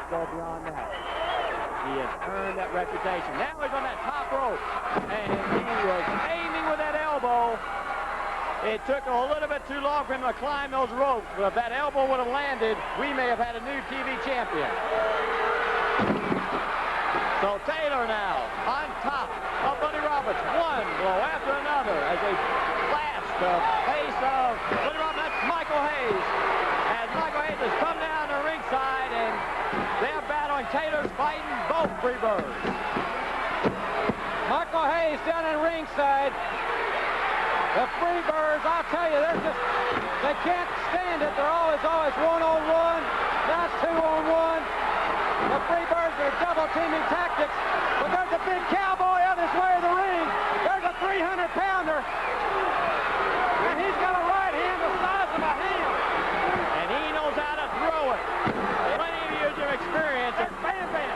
go beyond that. He has earned that reputation. Now he's on that top rope, and he was aiming with that elbow. It took a little bit too long for him to climb those ropes, but if that elbow would have landed, we may have had a new TV champion. So Taylor now on top of Buddy Roberts. One blow after another as they blast the face of Buddy Roberts. That's Michael Hayes. As Michael Hayes has come down to ringside, and they're battling. Taylor's fighting both Freebirds. Michael Hayes down in ringside. The Freebirds, I'll tell you, they can't stand it. They're always one-on-one. Now it's two-on-one. The Freebirds are double teaming tactics, but there's a big cowboy on his way to the ring. There's a 300-pounder, and he's got a right hand the size of a hand. And he knows how to throw it. Plenty of years of experience. There's Bam Bam.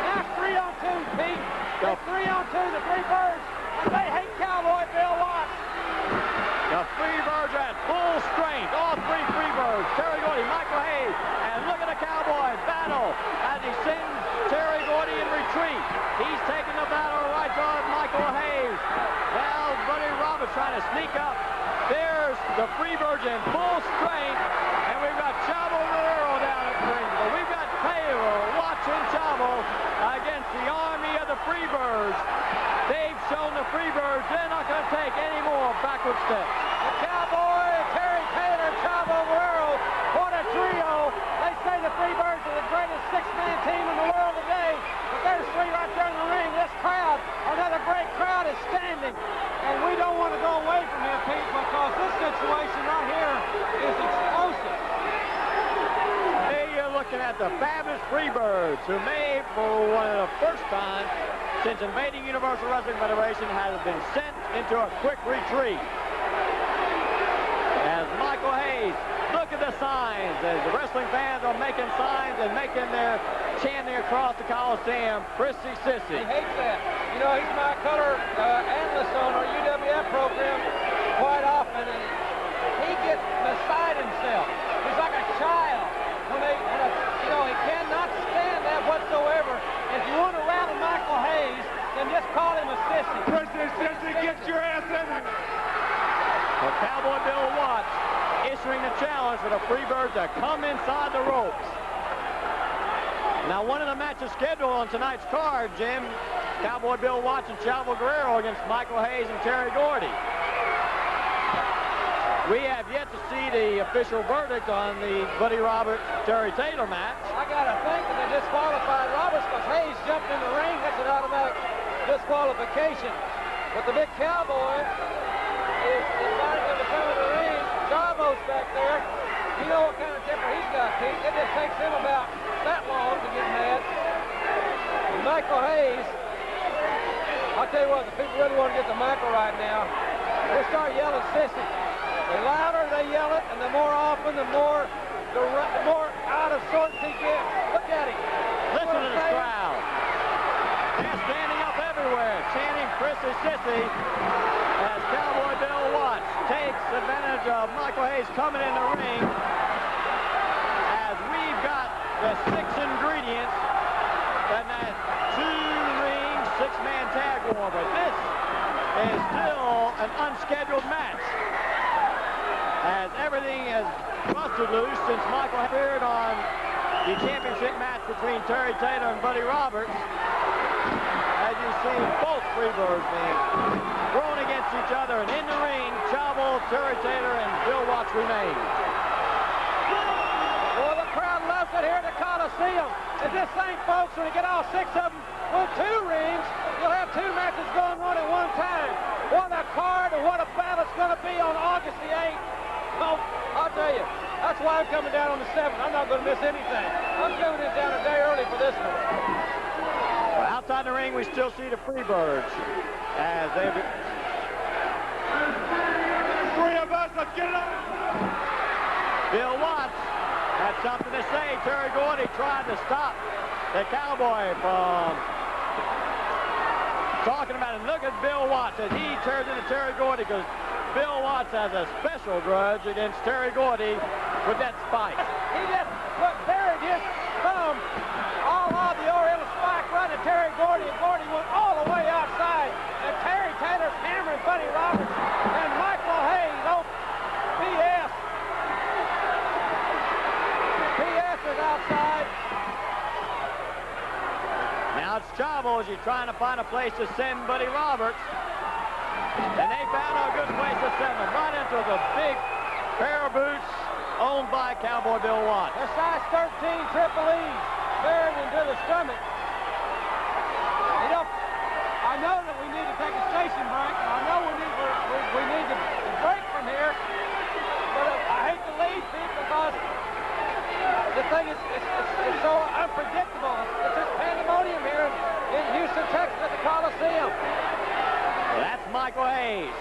Now 3-on-2, Pete. It's 3-on-2, the Freebirds, and they hate Cowboy Bill Watts. The Freebirds are at full strength. All three Freebirds. Terry Gordy, Michael Hayes, and look at the Cowboys battle as he sends Terry Gordy in retreat. He's taking the battle right on Michael Hayes. Now Buddy Roberts trying to sneak up. There's the Freebirds in full strength, and we've got Chavo Guerrero down at the ring. But we've got Taylor watching Chavo against the army of the Freebirds. They've shown the Freebirds they're not going to take any more backward steps. The Cowboy, Terry Taylor, Chavo Guerrero, what a trio. They say the Freebirds are the greatest six-man team in the world today. But there's three right there in the ring. This crowd, another great crowd, is standing. And we don't want to go away from here, Pete, because this situation right here is explosive. Hey, you're looking at the fabulous Freebirds, who may, for one of the first time since invading Universal Wrestling Federation, has been sent into a quick retreat. As Michael Hayes, look at the signs, as the wrestling fans are making signs and making their chanting across the Coliseum, Prissy Sissy. He hates that. You know, he's my color analyst on our UWF program quite often, and he gets beside himself. He's like a child. He cannot stand that whatsoever. If you want to rattle Michael Hayes, then just call him a sissy. Prissy Sissy, get your ass in here. Well, Cowboy Bill Watts issuing the challenge for the Freebirds to come inside the ropes. Now, one of the matches scheduled on tonight's card, Jim, Cowboy Bill Watts and Chavo Guerrero against Michael Hayes and Terry Gordy. We have yet to see the official verdict on the Buddy Roberts-Terry Taylor match. I got to think that they disqualified Roberts because Hayes jumped in the ring. That's an automatic disqualification. But the big cowboy is inviting him to come in the ring. Chavo's back there. You know what kind of temper he's got, Pete. It just takes him about that long to get mad. And Michael Hayes, I'll tell you what, the people really want to get to Michael right now. They start yelling sissy. The louder they yell it, and the more often, the more out of sorts he gets. Look at him. Listen to the crowd. They're standing up everywhere, chanting Prissy Sissy as Cowboy Bill Watts takes advantage of Michael Hayes coming in the ring. As we've got the 6 ingredients in that 2-ring, 6-man tag war, but this is still an unscheduled match, as everything is busted loose since Michael appeared on the championship match between Terry Taylor and Buddy Roberts. As you see, both Freebirds being thrown against each other, and in the ring, Chavo, Terry Taylor, and Bill Watts remain. Well, the crowd loves it here at the Coliseum. And just think, folks, when you get all 6 of them with 2 rings, you'll have 2 matches going on at one time. What a card and what a battle it's going to be on August the 8th. Oh, I'll tell you, that's why I'm coming down on the 7th. I'm not going to miss anything. I'm coming in down a day early for this one. Well, outside the ring, we still see the Freebirds as they... 3 of us, let's get it up. Bill Watts had something to say. Terry Gordy tried to stop the Cowboy from talking about it. Look at Bill Watts as he turns into Terry Gordy, because Bill Watts has a special grudge against Terry Gordy with that spike. He just buried his thumb Now it's Chavo as he's trying to find a place to send Buddy Roberts. And they found a good place to send him, right into the big pair of boots owned by Cowboy Bill Watts. They're size 13 Triple E's, buried into the stomach. You know, I know that we need to take a station break. I know we need to break from here. But I hate to leave, Pete, because the thing is it's so unpredictable. It's just pandemonium here in Houston, Texas at the Coliseum. Well, that's Michael Hayes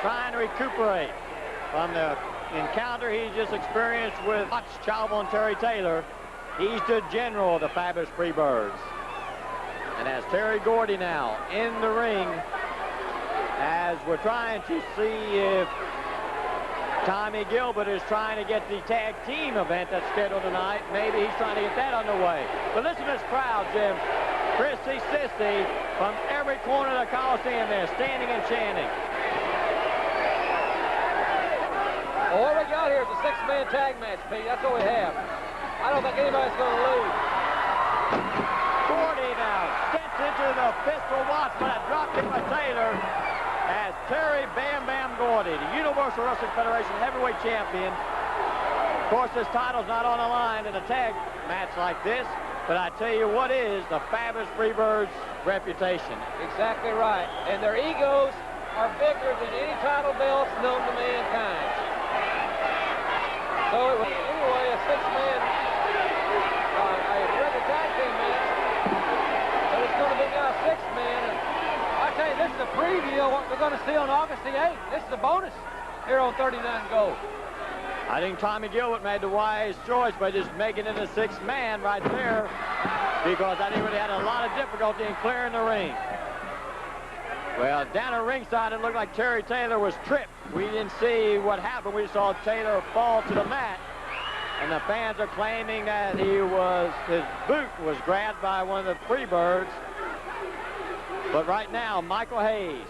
trying to recuperate from the encounter he just experienced with Watts, Chavo, and Terry Taylor. He's the general of the Fabulous Freebirds. And as Terry Gordy now in the ring, as we're trying to see if Tommy Gilbert is trying to get the tag team event that's scheduled tonight. Maybe he's trying to get that underway. But listen to this crowd, Jim. Chrissy Sissy from every corner of the Coliseum there, standing and chanting. Well, what we got here is a six-man tag match, Pete. That's what we have. I don't think anybody's going to lose. Gordy now sent into the pistol Watts, but a drop kick by Taylor as Terry Bam Bam Gordy, the Universal Wrestling Federation heavyweight champion. Of course, this title's not on the line in a tag match like this, but I tell you what is the Fabulous Freebirds' reputation. Exactly right. And their egos are bigger than any title belts known to mankind. So it was anyway a six-man, a regular tag team match, but it's going to be now six-man. And I tell you, this is a preview of what we're going to see on August the 8th. This is a bonus here on 39 Gold. I think Tommy Gilbert made the wise choice by just making it a six-man right there, because I think he would have had a lot of difficulty in clearing the ring. Well, down at ringside, it looked like Terry Taylor was tripped. We didn't see what happened. We saw Taylor fall to the mat, and the fans are claiming that his boot was grabbed by one of the Freebirds. But right now, Michael Hayes,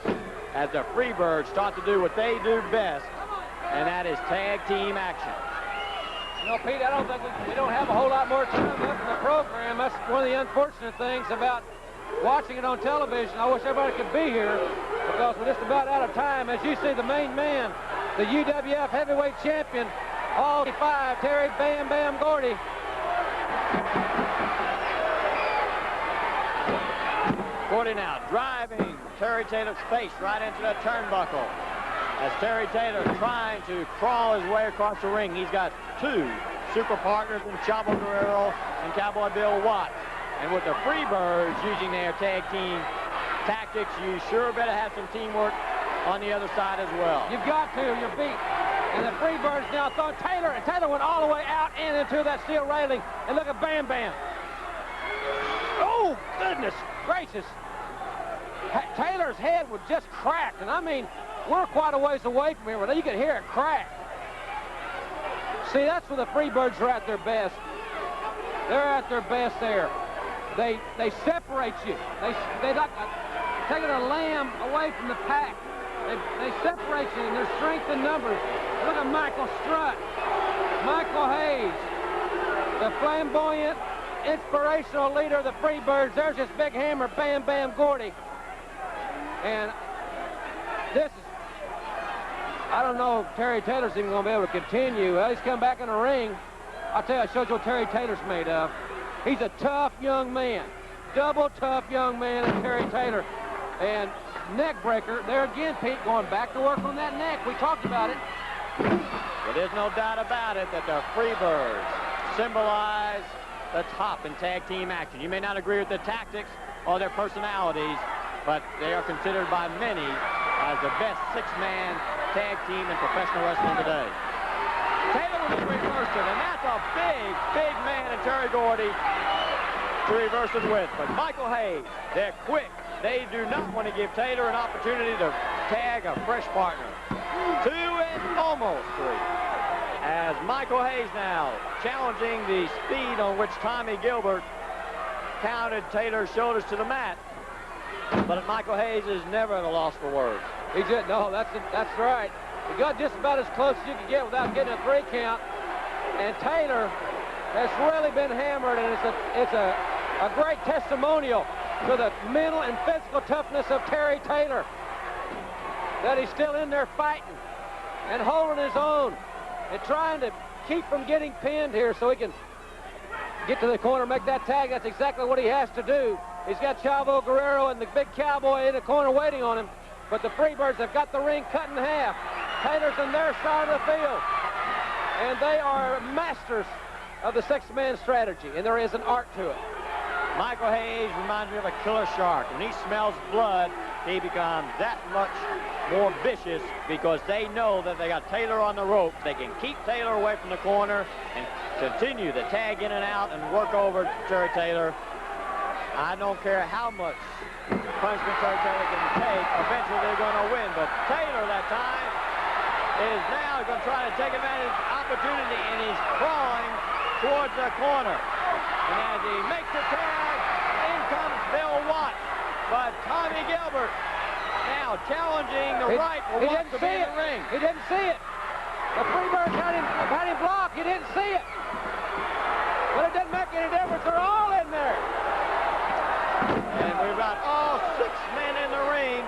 as the Freebirds start to do what they do best, and that is tag team action. You know, Pete, I don't think we don't have a whole lot more time left in the program. That's one of the unfortunate things about watching it on television. I wish everybody could be here because we're just about out of time. As you see, the main man, the UWF heavyweight champion, all 5, Terry Bam Bam Gordy. Gordy now driving Terry Taylor's face right into that turnbuckle. As Terry Taylor trying to crawl his way across the ring. He's got 2 super partners in Chavo Guerrero and Cowboy Bill Watts. And with the Freebirds using their tag team tactics, you sure better have some teamwork on the other side as well. You've got to. You're beat. And the Freebirds now throw Taylor, and Taylor went all the way out and into that steel railing. And look at Bam Bam. Oh, goodness gracious. Taylor's head was just cracked. And I mean, we're quite a ways away from here, but you could hear it crack. See, that's where the Freebirds are at their best. They're at their best there. They separate you. They like taking a lamb away from the pack. They separate you in their strength in numbers. Look at Michael Strutt, Michael Hayes, the flamboyant, inspirational leader of the Freebirds. There's this big hammer, Bam Bam Gordy. And this is, I don't know if Terry Taylor's even going to be able to continue. Well, he's come back in the ring. I'll tell you, I showed you what Terry Taylor's made of. He's a tough young man. Double tough young man in Terry Taylor. And neck breaker. There again, Pete, going back to work on that neck. We talked about it. Well, there's no doubt about it that the Freebirds symbolize the top in tag team action. You may not agree with the tactics or their personalities, but they are considered by many as the best 6-man tag team in professional wrestling today. Taylor will reverse it, and that's a big, big man in Terry Gordy to reverse it with. But Michael Hayes, they're quick. They do not want to give Taylor an opportunity to tag a fresh partner. 2 and almost 3. As Michael Hayes now challenging the speed on which Tommy Gilbert counted Taylor's shoulders to the mat. But Michael Hayes is never at a loss for words. He just, no, that's right. He got just about as close as you could get without getting a 3 count. And Taylor has really been hammered, and it's a great testimonial to the mental and physical toughness of Terry Taylor. That he's still in there fighting and holding his own and trying to keep from getting pinned here so he can get to the corner, make that tag. That's exactly what he has to do. He's got Chavo Guerrero and the big cowboy in the corner waiting on him, but the Freebirds have got the ring cut in half. Taylor's in their side of the field, and they are masters of the six-man strategy, and there is an art to it. Michael Hayes reminds me of a killer shark. When he smells blood, he becomes that much more vicious because they know that they got Taylor on the rope. They can keep Taylor away from the corner and continue to tag in and out and work over Terry Taylor. I don't care how much punishment Terry Taylor can take. Eventually they're going to win. But Taylor that time is now going to try to take advantage of the opportunity, and he's crawling towards the corner. And as he makes the tag, in comes Bill Watts. But Tommy Gilbert now challenging the right for Watts to be in the ring. He didn't see it. The Freebirds had him blocked. He didn't see it. But it didn't make any difference. They're all in there. And we've got all 6 men in the ring.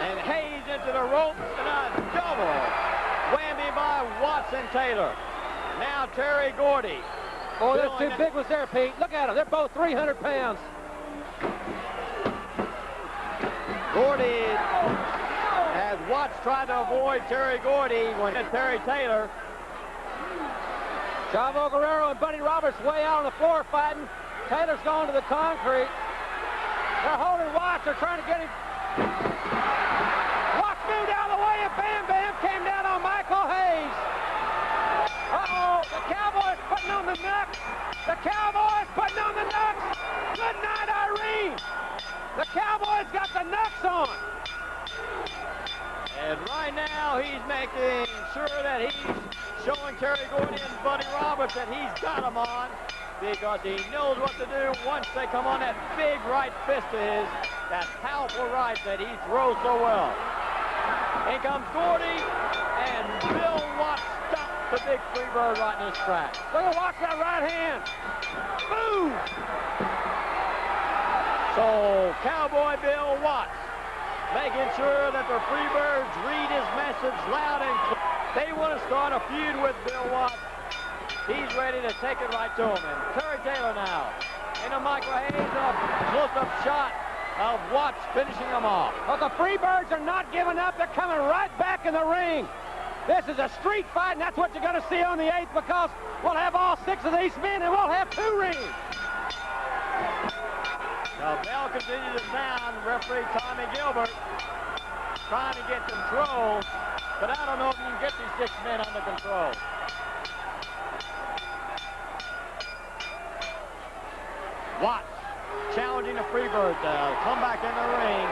And Hayes into the ropes, and a double whammy by Watts and Taylor. Now Terry Gordy. Boy, those two big ones there, Pete. Look at them. They're both 300 pounds. Gordy has Watts tried to avoid Terry Gordy when Terry Taylor. Chavo Guerrero and Buddy Roberts way out on the floor fighting. Taylor's going to the concrete. They're holding Watts. They're trying to get him. Watts moved out of the way, and Bam Bam came down on Michael Hayes. Uh-oh, the Cowboys putting on the knucks. The Cowboys putting on the knucks. Good night, Irene. The Cowboys got the knucks on. And right now he's making sure that he's showing Terry Gordy and Buddy Roberts that he's got them on, because he knows what to do once they come on that big right fist of his, that powerful right that he throws so well. In comes Gordy, and Bill Watts stops the big Freebird right in his tracks. Look at Watts, that right hand. Boom! So Cowboy Bill Watts making sure that the Freebirds read his message loud and clear. They want to start a feud with Bill Watts. He's ready to take it right to him. And Terry Taylor now into Michael Hayes, a close-up shot of Watts finishing him off. But the Freebirds are not giving up. They're coming right back in the ring. This is a street fight, and that's what you're going to see on the 8th, because we'll have all 6 of these men, and we'll have 2 rings. The bell continues to sound. Referee Tommy Gilbert trying to get control, but I don't know if you can get these 6 men under control. Watts challenging the Freebirds to come back in the ring.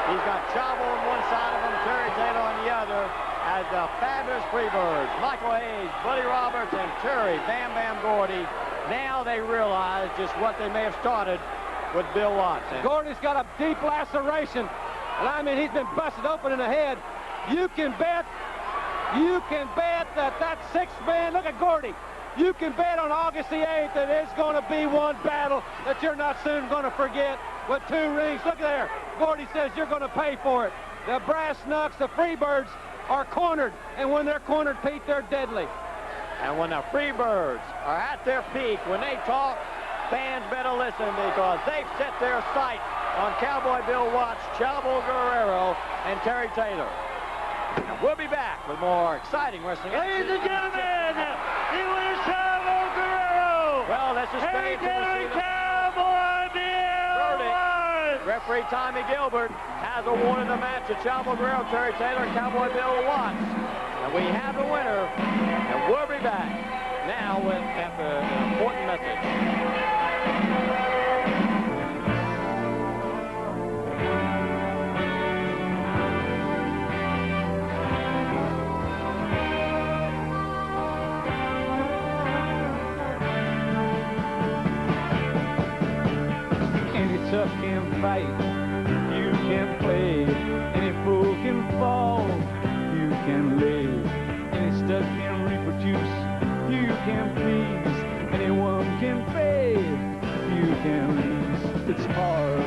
He's got Chavo on one side of him, Terry Taylor on the other, as the fabulous Freebirds, Michael Hayes, Buddy Roberts, and Terry Bam Bam Gordy. Now they realize just what they may have started with Bill Watts. Gordy's got a deep laceration, and I mean, he's been busted open in the head. You can bet that that 6th man, look at Gordy. You can bet on August the 8th that it's going to be one battle that you're not soon going to forget with 2 rings. Look there. Gordy says you're going to pay for it. The Brass Knucks, the Freebirds, are cornered, and when they're cornered, Pete, they're deadly. And when the Freebirds are at their peak, when they talk, fans better listen, because they've set their sight on Cowboy Bill Watts, Chavo Guerrero, and Terry Taylor. And we'll be back with more exciting wrestling. Ladies and gentlemen, he was Chavo Guerrero. Well, let's just Terry fade to Taylor, the Cowboy Bill Watts. Referee Tommy Gilbert has awarded the match to Chavo Guerrero, Terry Taylor, and Cowboy Bill Watts. And we have the winner, and we'll be back now with after an important message. Tough can fight, you can play. Any fool can fall, you can live. Any stuff can reproduce, you can please. Anyone can fade, you can lose. It's hard.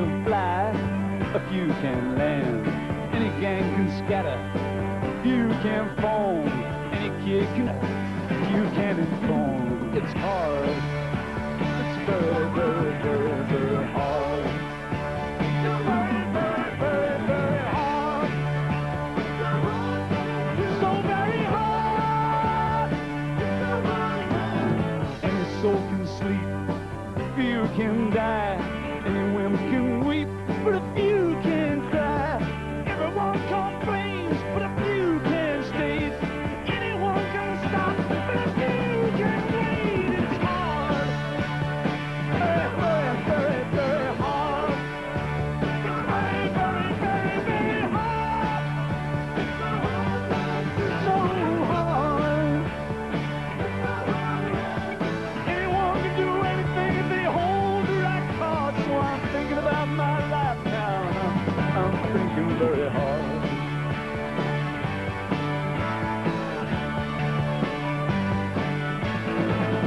can fly, a few can land. Any gang can scatter, a few can form. Any kid can, a few can inform. It's hard, it's very, very, very, very hard. It's very, very, very, very hard. So very hard. Any soul can sleep, a few can die. Any women can weep, but a few can cry. Everyone complains, but a few can stay. Anyone can stop, but a few can wait. It's hard, very, very, very, very hard. It's very, very, very, very hard. So hard. Anyone can do anything if they hold the right card. So I'm thinking about my life now, and I'm thinking very hard.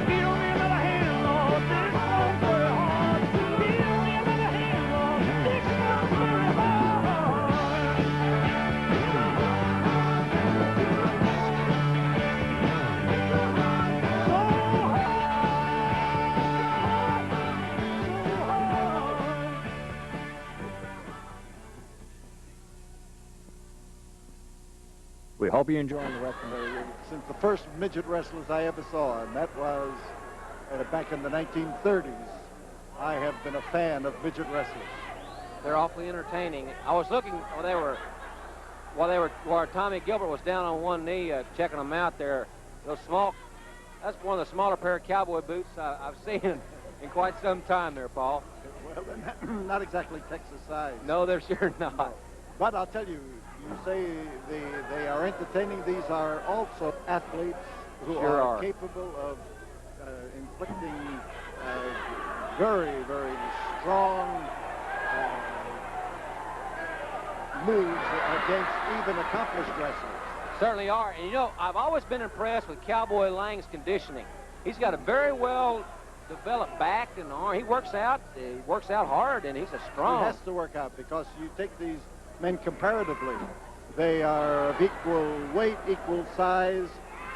Deal me another hand, Lord, this one's very hard. Deal me another hand, Lord, this one's very hard. So hard. We hope you're enjoying the wrestling. Since the first midget wrestlers I ever saw, and that was back in the 1930s, I have been a fan of midget wrestlers. They're awfully entertaining. I was looking while Tommy Gilbert was down on one knee checking them out there. Those small, that's one of the smaller pair of cowboy boots I've seen in quite some time there, Paul. Well, they're not exactly Texas size. No, they're sure not. But I'll tell you, you say they are entertaining. These are also athletes who Sure are. capable of inflicting very, very strong moves against even accomplished wrestlers. Certainly are. And you know, I've always been impressed with Cowboy Lang's conditioning. He's got a very well developed back and arm. He works out hard, and he's a strong. He has to work out because you take these men comparatively. They are of equal weight, equal size,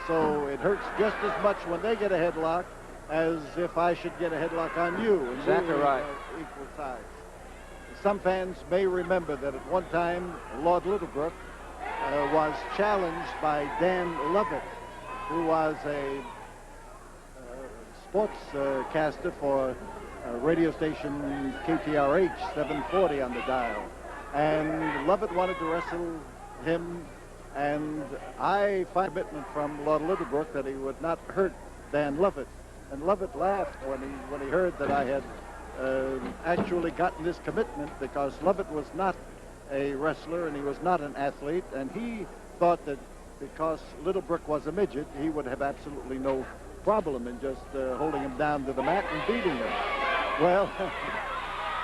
so it hurts just as much when they get a headlock as if I should get a headlock on you. And Exactly we right. are equal size. Some fans may remember that at one time, Lord Littlebrook was challenged by Dan Lovett, who was a sportscaster for radio station KTRH 740 on the dial. And Lovett wanted to wrestle him, and I find commitment from Lord Littlebrook that he would not hurt Dan Lovett. And Lovett laughed when he heard that I had actually gotten this commitment, because Lovett was not a wrestler and he was not an athlete, and he thought that because Littlebrook was a midget, he would have absolutely no problem in just holding him down to the mat and beating him. Well,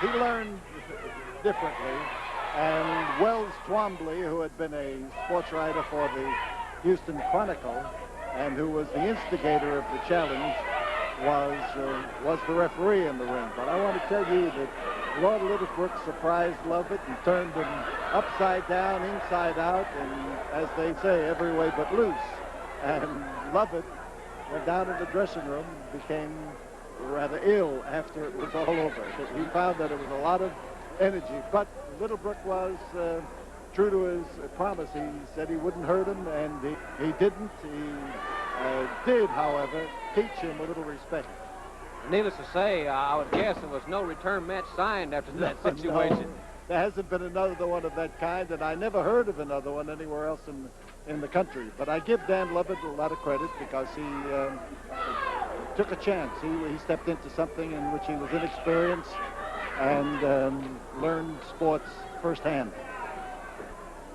he learned differently, and Wells Twombly, who had been a sports writer for the Houston Chronicle and who was the instigator of the challenge, was the referee in the ring. But I want to tell you that Lord Littlebrook surprised Lovett and turned him upside down, inside out, and as they say, every way but loose. And Lovett went down in the dressing room, became rather ill after it was all over. He found that it was a lot of energy. But Littlebrook was true to his promise. He said he wouldn't hurt him, and he didn't. He did, however, teach him a little respect. Needless to say, I would guess there was no return match signed after that situation. No, there hasn't been another one of that kind, and I never heard of another one anywhere else in the country. But I give Dan Lovett a lot of credit because he took a chance. He stepped into something in which he was inexperienced and learned sports firsthand.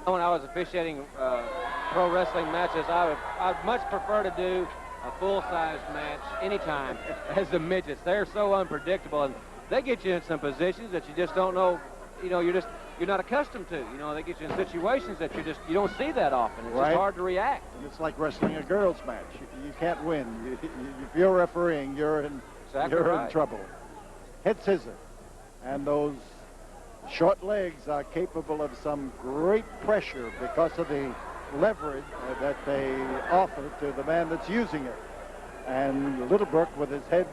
When I was officiating pro wrestling matches, I'd much prefer to do a full-size match anytime as the midgets. They're so unpredictable, and they get you in some positions that you just don't know. You know, you're not accustomed to. You know, they get you in situations that you don't see that often. It's Right. just hard to react. And it's like wrestling a girls' match. You can't win. If you're refereeing, you're in Exactly right. trouble. Head scissor, and those short legs are capable of some great pressure because of the leverage that they offer to the man that's using it. And Littlebrook, with his head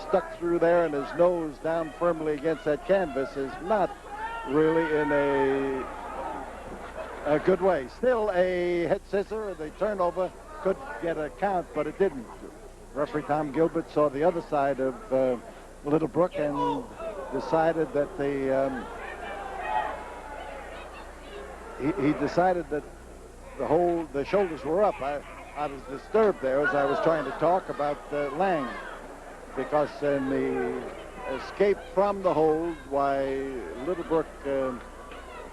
stuck through there and his nose down firmly against that canvas, is not really in a good way. Still a head scissor. The turnover could get a count, but it didn't. Referee Tom Gilbert saw the other side of Littlebrook and decided that he decided that the shoulders were up. I was disturbed there as I was trying to talk about Lang, because in the escape from the hold, why Littlebrook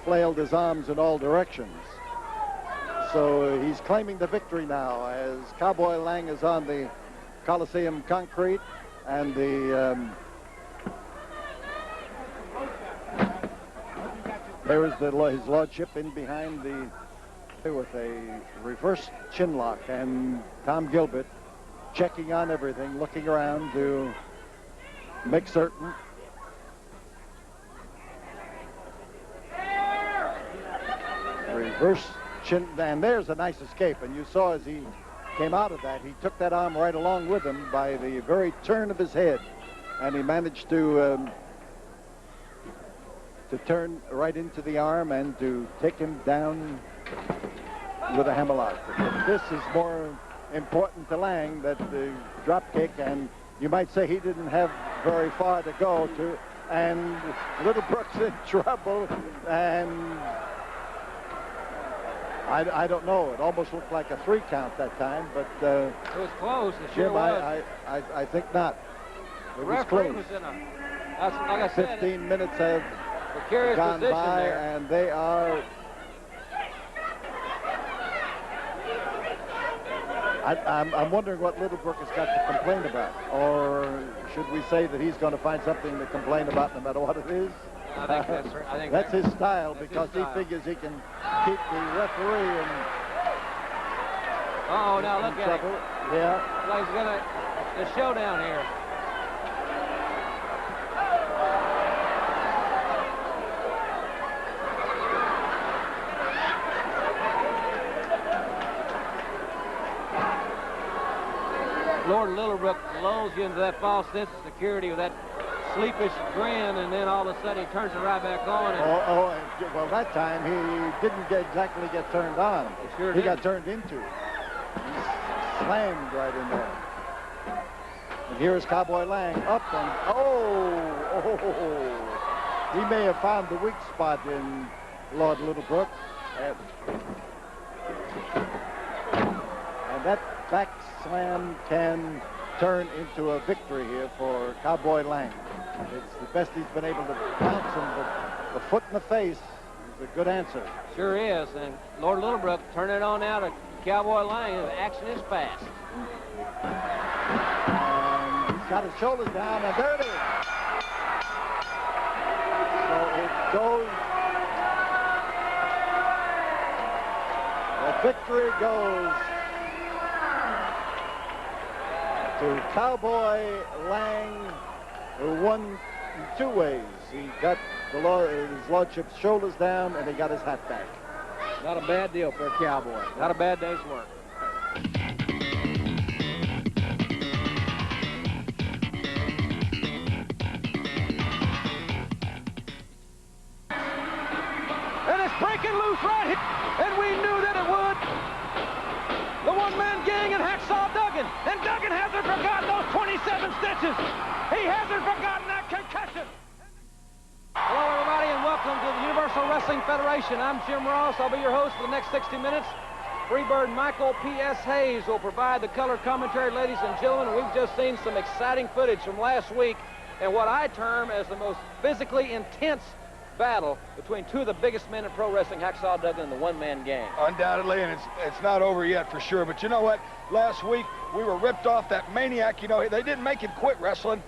flailed his arms in all directions. So he's claiming the victory now as Cowboy Lang is on the Coliseum concrete, and there is his lordship in behind with a reverse chin lock, and Tom Gilbert checking on everything, looking around to make certain. Reverse chin, and there's a nice escape, and you saw as he came out of that, he took that arm right along with him by the very turn of his head, and he managed to turn right into the arm and to take him down with a hammerlock. But this is more important to Lang, that the drop kick, and you might say he didn't have very far to go to, and Littlebrook's in trouble, and I don't know. It almost looked like a 3 count that time, but it was close. It sure Jim, was. I think not. The It was referee close. was in a, like I said, 15 minutes have precarious gone position by, there. and they are. I'm wondering what Littlebrook has got to complain about, or should we say that he's going to find something to complain about no matter what it is? I think that's right. I think That's his style, that's because his style. he figures he can keep the referee in Oh, now look at trouble. it. Yeah. Like he's gonna the showdown here. Lord Littlebrook lulls you into that false sense of security with that sleepish grin, and then all of a sudden he turns it right back on. And Well, that time he didn't exactly get turned on. He sure He didn't. got turned into. He slammed right in there. And here is Cowboy Lang up, and he may have found the weak spot in Lord Littlebrook. And that back slam can turn into a victory here for Cowboy Lang. It's the best he's been able to bounce him, but the foot in the face is a good answer. sure is. And Lord Littlebrook turning it on now to Cowboy Lang. The action is fast. And he's got his shoulders down, and there it is. So it goes. The victory goes to Cowboy Lang, who won in 2 ways. He got his lordship's shoulders down, and he got his hat back. Not a bad deal for a cowboy. Not a bad day's work. And it's breaking loose right here. And we knew that it would. The one-man gang and Hacksaw Duggan. And Duggan hasn't forgotten those 27 stitches. He hasn't forgotten that concussion. Hello, everybody, and welcome to the Universal Wrestling Federation. I'm Jim Ross. I'll be your host for the next 60 minutes. Freebird Michael P.S. Hayes will provide the color commentary, ladies and gentlemen. We've just seen some exciting footage from last week and what I term as the most physically intense battle between two of the biggest men in pro wrestling, Hacksaw Duggan and the one-man gang. Undoubtedly, and it's not over yet for sure. But you know what? Last week, we were ripped off that maniac. You know, they didn't make him quit wrestling.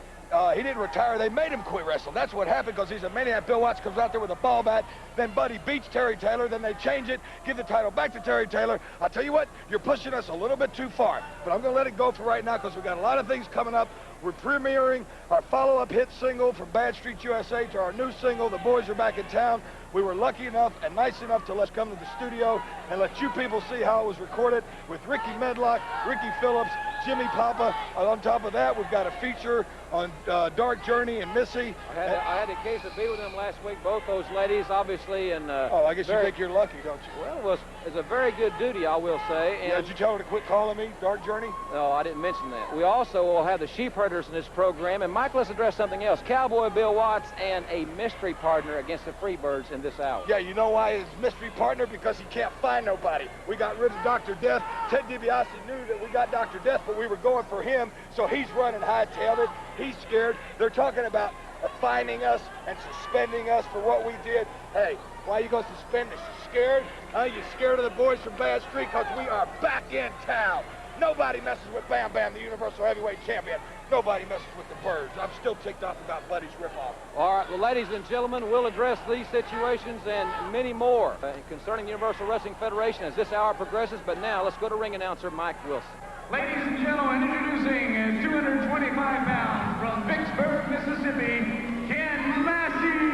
he didn't retire. They made him quit wrestling. That's what happened, because he's a maniac. Bill Watts comes out there with a ball bat. Then Buddy beats Terry Taylor. Then they change it, give the title back to Terry Taylor. I'll tell you what, you're pushing us a little bit too far. But I'm going to let it go for right now, because we've got a lot of things coming up. We're premiering our follow-up hit single from Bad Street USA to our new single, The Boys Are Back in Town. We were lucky enough and nice enough to let's come to the studio and let you people see how it was recorded with Ricky Medlock, Ricky Phillips, Jimmy Papa. On top of that, we've got a feature on Dark Journey and Missy. I had the case to be with them last week, both those ladies, obviously. And oh, I guess you think you're lucky, don't you? Well, it's a very good duty, I will say. And yeah, did you tell her to quit calling me Dark Journey? No, I didn't mention that. We also will have the sheep herders in this program. And Mike, let's address something else. Cowboy Bill Watts and a mystery partner against the Freebirds in this hour. Yeah, you know why his mystery partner? Because he can't find nobody. We got rid of Dr. Death. Ted DiBiase knew that we got Dr. Death, but we were going for him, so he's running high-tailed it. He's scared. They're talking about fining us and suspending us for what we did. Hey, why are you going to suspend us? You scared? You scared of the boys from Bad Street? Because we are back in town. Nobody messes with Bam Bam, the Universal Heavyweight Champion. Nobody messes with the Birds. I'm still ticked off about Buddy's ripoff. All right, well, ladies and gentlemen, we'll address these situations and many more concerning the Universal Wrestling Federation as this hour progresses. But now, let's go to ring announcer Mike Wilson. Ladies and gentlemen, introducing at 225 pounds from Vicksburg, Mississippi, Ken Massey.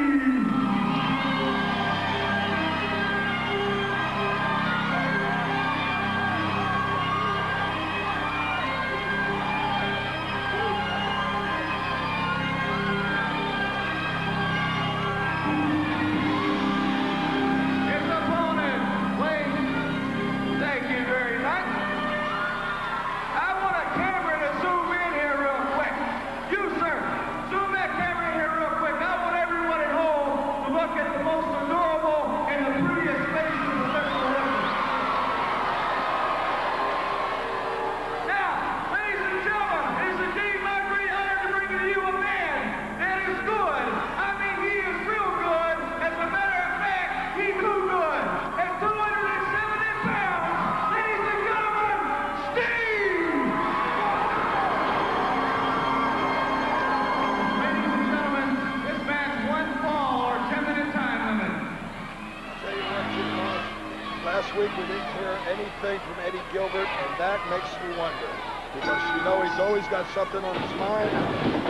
Last week we didn't hear anything from Eddie Gilbert, and that makes me wonder. Because, you know, he's always got something on his mind.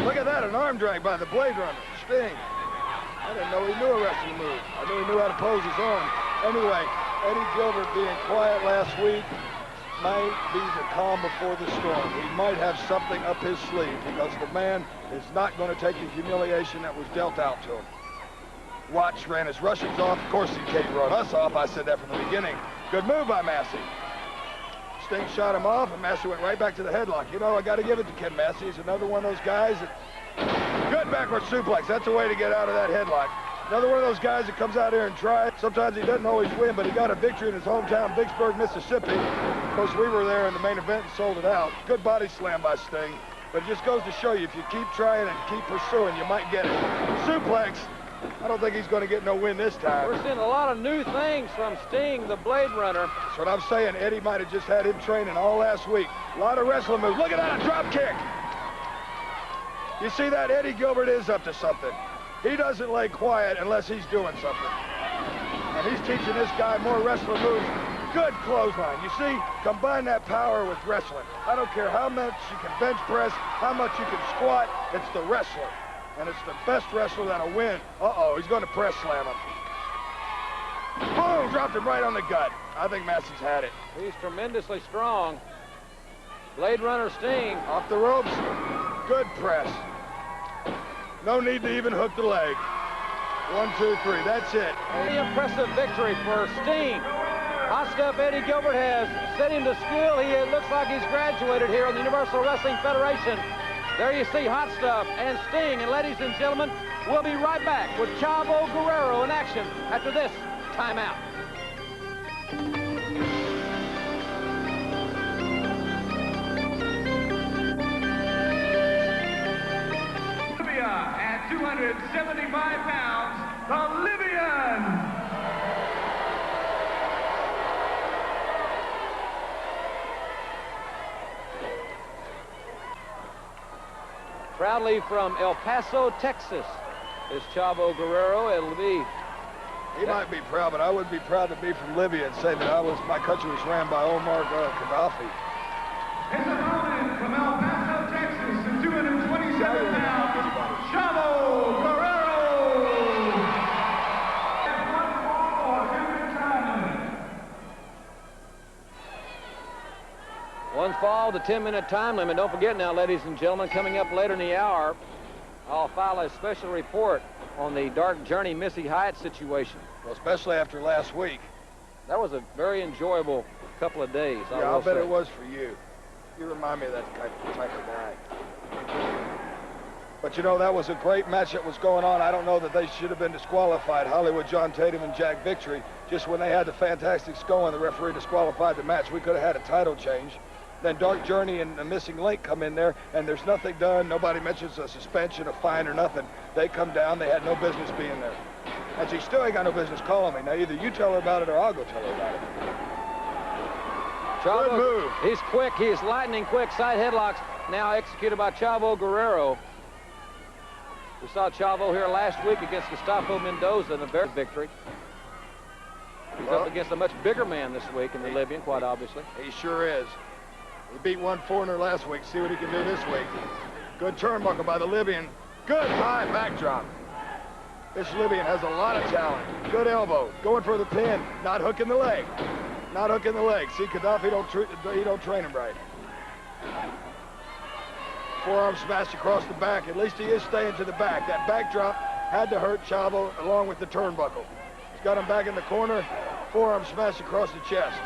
Look at that, an arm drag by the Blade Runner, Sting. I didn't know he knew a wrestling move. I knew he knew how to pose his arm. Anyway, Eddie Gilbert being quiet last week might be the calm before the storm. He might have something up his sleeve, because the man is not going to take the humiliation that was dealt out to him. Watts ran his Russians off. Of course, he can't run us off. I said that from the beginning. Good move by Massey. Sting shot him off, and Massey went right back to the headlock. You know, I got to give it to Ken Massey. He's another one of those guys that... Good backward suplex. That's a way to get out of that headlock. Another one of those guys that comes out here and tries. Sometimes he doesn't always win, but he got a victory in his hometown, Vicksburg, Mississippi. Of course, we were there in the main event and sold it out. Good body slam by Sting. But it just goes to show you, if you keep trying and keep pursuing, you might get it. Suplex. I don't think he's going to get no win this time. We're seeing a lot of new things from Sting, the Blade Runner. That's what I'm saying. Eddie might have just had him training all last week. A lot of wrestling moves. Look at that, a drop kick. You see that? Eddie Gilbert is up to something. He doesn't lay quiet unless he's doing something. And he's teaching this guy more wrestling moves. Good clothesline. You see, combine that power with wrestling. I don't care how much you can bench press, how much you can squat, it's the wrestler. And it's the best wrestler that'll win. Uh-oh, he's going to press slam him. Boom, dropped him right on the gut. I think Massey's had it. He's tremendously strong. Blade Runner Sting. Off the ropes. Good press. No need to even hook the leg. 1, 2, 3, that's it. Very impressive victory for Sting. Hot Stuff Eddie Gilbert has set him to skill. He looks like he's graduated here on the Universal Wrestling Federation. There you see Hot Stuff and Sting. And ladies and gentlemen, we'll be right back with Chavo Guerrero in action after this timeout. At 275 pounds, the Libyan. Proudly from El Paso, Texas, is Chavo Guerrero. It'll be... He might be proud, but I would be proud to be from Libya and say that my country was ran by Omar Gaddafi. His opponent from El Paso, Texas, in 227 pounds, Chavo Guerrero. At 1 fall, 2-minute time limit. 1 fall, the 10-minute time limit. Don't forget now, ladies and gentlemen, coming up later in the hour, I'll file a special report on the Dark Journey Missy Hyatt situation. Well, especially after last week. That was a very enjoyable couple of days. Yeah, I'll bet it was for you. You remind me of that type of guy. But, you know, that was a great match that was going on. I don't know that they should have been disqualified, Hollywood John Tatum and Jack Victory. Just when they had the Fantastics going, the referee disqualified the match. We could have had a title change. Then Dark Journey and the Missing Link come in there, and there's nothing done. Nobody mentions a suspension, a fine, or nothing. They come down. They had no business being there. And she still ain't got no business calling me. Now, either you tell her about it or I'll go tell her about it. Chavo, good move. He's quick. He's lightning quick. Side headlocks now executed by Chavo Guerrero. We saw Chavo here last week against Gustavo Mendoza in a very victory. He's up against a much bigger man this week in the Libyan, quite obviously. He sure is. He beat one foreigner last week. See what he can do this week. Good turnbuckle by the Libyan. Good high backdrop. This Libyan has a lot of talent. Good elbow. Going for the pin. Not hooking the leg. Not hooking the leg. See, Gaddafi don't train him right. Forearm smash across the back. At least he is staying to the back. That backdrop had to hurt Chavo along with the turnbuckle. He's got him back in the corner. Forearm smash across the chest.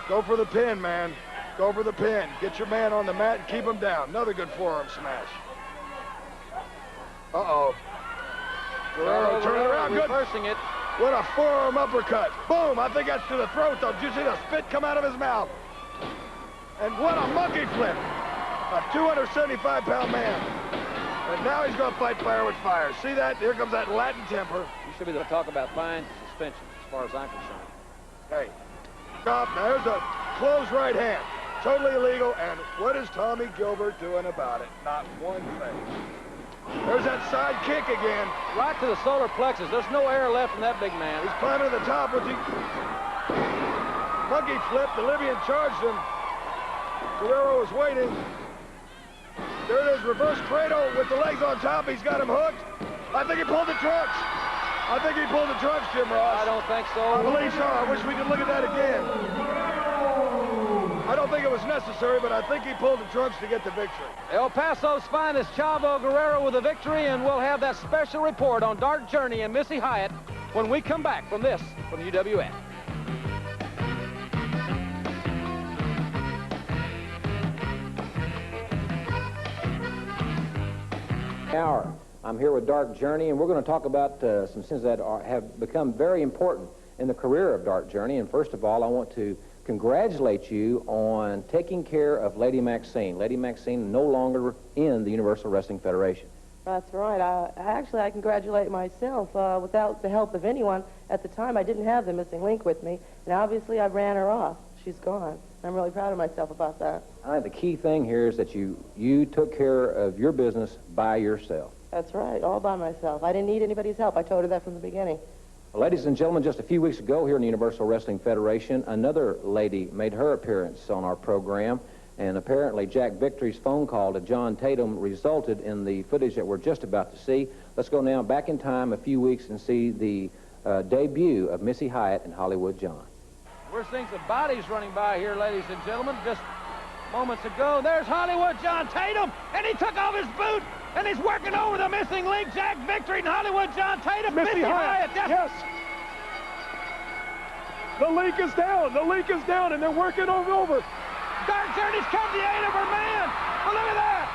Go for the pin, man. Go for the pin. Get your man on the mat and keep him down. Another good forearm smash. Uh-oh. Guerrero turning around. Good. Reversing it. What a forearm uppercut. Boom. I think that's to the throat, though. Did you see the spit come out of his mouth? And what a monkey flip. A 275-pound man. And now he's going to fight fire with fire. See that? Here comes that Latin temper. You should be able to talk about fines and suspensions, as far as I'm concerned. Hey. Stop. Now, there's a closed right hand. Totally illegal. And what is Tommy Gilbert doing about it? Not one thing. There's that side kick again. Right to the solar plexus. There's no air left in that big man. He's climbing to the top. Was he? Monkey flip. The Libyan charged him. Guerrero was waiting. There it is. Reverse cradle with the legs on top. He's got him hooked. I think he pulled the trunks. I think he pulled the trunks, Jim Ross. I don't think so. I believe so. I wish we could look at that again. I don't think it was necessary, but I think he pulled the trunks to get the victory. El Paso's finest, Chavo Guerrero, with a victory, and we'll have that special report on Dark Journey and Missy Hyatt when we come back from this from UWF. Hour. I'm here with Dark Journey, and we're going to talk about some things that have become very important in the career of Dark Journey. And first of all, I want to congratulate you on taking care of Lady Maxine. Lady Maxine no longer in the Universal Wrestling Federation. That's right. I congratulate myself. Without the help of anyone, at the time I didn't have the Missing Link with me, and obviously I ran her off. She's gone. I'm really proud of myself about that. I think the key thing here is that you took care of your business by yourself. That's right, all by myself. I didn't need anybody's help. I told her that from the beginning. Well, ladies and gentlemen, just a few weeks ago here in the Universal Wrestling Federation, another lady made her appearance on our program, and apparently Jack Victory's phone call to John Tatum resulted in the footage that we're just about to see. Let's go now back in time a few weeks and see the debut of Missy Hyatt and Hollywood John. We're seeing some bodies running by here, ladies and gentlemen, just moments ago. There's Hollywood John Tatum, and he took off his boot, and he's working over the Missing Link. Jack Victory and Hollywood John Tatum. Missy Hyatt. Yes. The link is down. The link is down, and they're working over. Dark Journey's come to the aid of her man. Oh, look at that.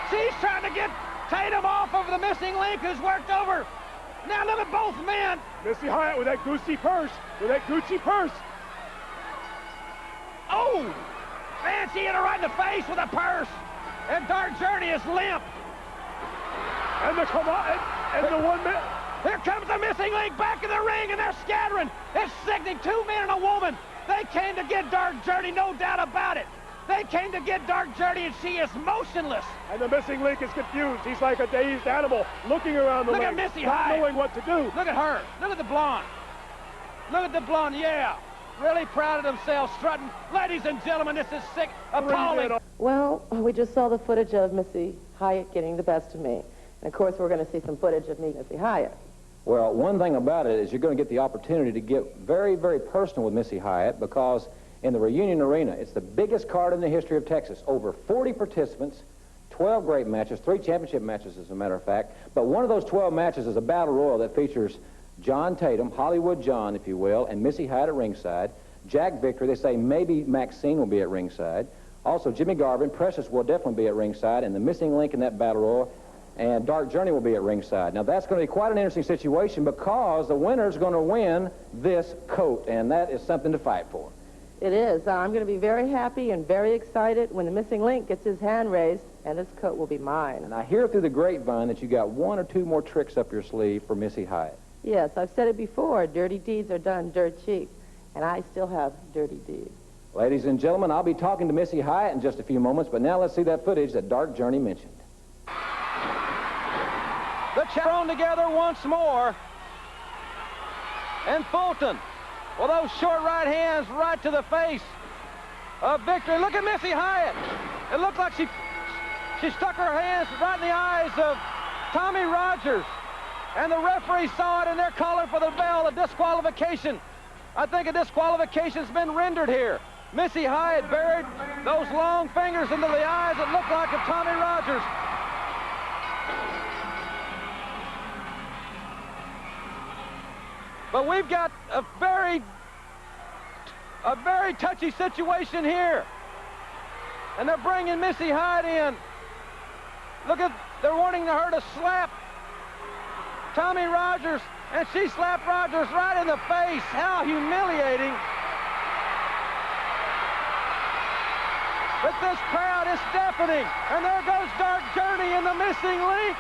She's trying to get Tatum off of the Missing Link, who's worked over. Now look at both men. Missy Hyatt with that Gucci purse. Oh, man, she hit her right in the face with a purse. And Dark Journey is limp. And the one man. Here comes the Missing Link back in the ring, and they're scattering. It's sickening. 2 men and a woman. They came to get Dark Journey, no doubt about it. They came to get Dark Journey, and she is motionless. And the missing link is confused. He's like a dazed animal looking around the Look ring, at Missy not Hyatt. knowing what to do. Look at her. Look at the blonde. Look at the blonde, yeah. Really proud of themselves, strutting. Ladies and gentlemen, this is sick, appalling. Well, we just saw the footage of Missy Hyatt getting the best of me. And, of course, we're going to see some footage of me, Missy Hyatt. Well, one thing about it is you're going to get the opportunity to get very, very personal with Missy Hyatt, because in the Reunion Arena, it's the biggest card in the history of Texas. Over 40 participants, 12 great matches, 3 championship matches, as a matter of fact. But one of those 12 matches is a battle royal that features John Tatum, Hollywood John, if you will, and Missy Hyatt at ringside. Jack Victory, they say maybe Maxine will be at ringside. Also, Jimmy Garvin, Precious will definitely be at ringside, and the missing link in that battle royal, and Dark Journey will be at ringside. Now, that's going to be quite an interesting situation, because the winner's going to win this coat, and that is something to fight for. It is. I'm going to be very happy and very excited when the missing link gets his hand raised, and this coat will be mine. And I hear through the grapevine that you got 1 or 2 more tricks up your sleeve for Missy Hyatt. Yes, I've said it before. Dirty deeds are done dirt cheap, and I still have dirty deeds. Ladies and gentlemen, I'll be talking to Missy Hyatt in just a few moments, but now let's see that footage that Dark Journey mentioned. The thrown together once more. And Fulton, with those short right hands right to the face of Victory. Look at Missy Hyatt. It looked like she stuck her hands right in the eyes of Tommy Rogers. And the referee saw it, and they're calling for the bell, a disqualification. I think a disqualification's been rendered here. Missy Hyatt buried those long fingers into the eyes that looked like of Tommy Rogers. But we've got a very touchy situation here. And they're bringing Missy Hyatt in. Look at, they're wanting her to slap Tommy Rogers, and she slapped Rogers right in the face. How humiliating. But this crowd is deafening, and there goes Dark Journey in the missing link.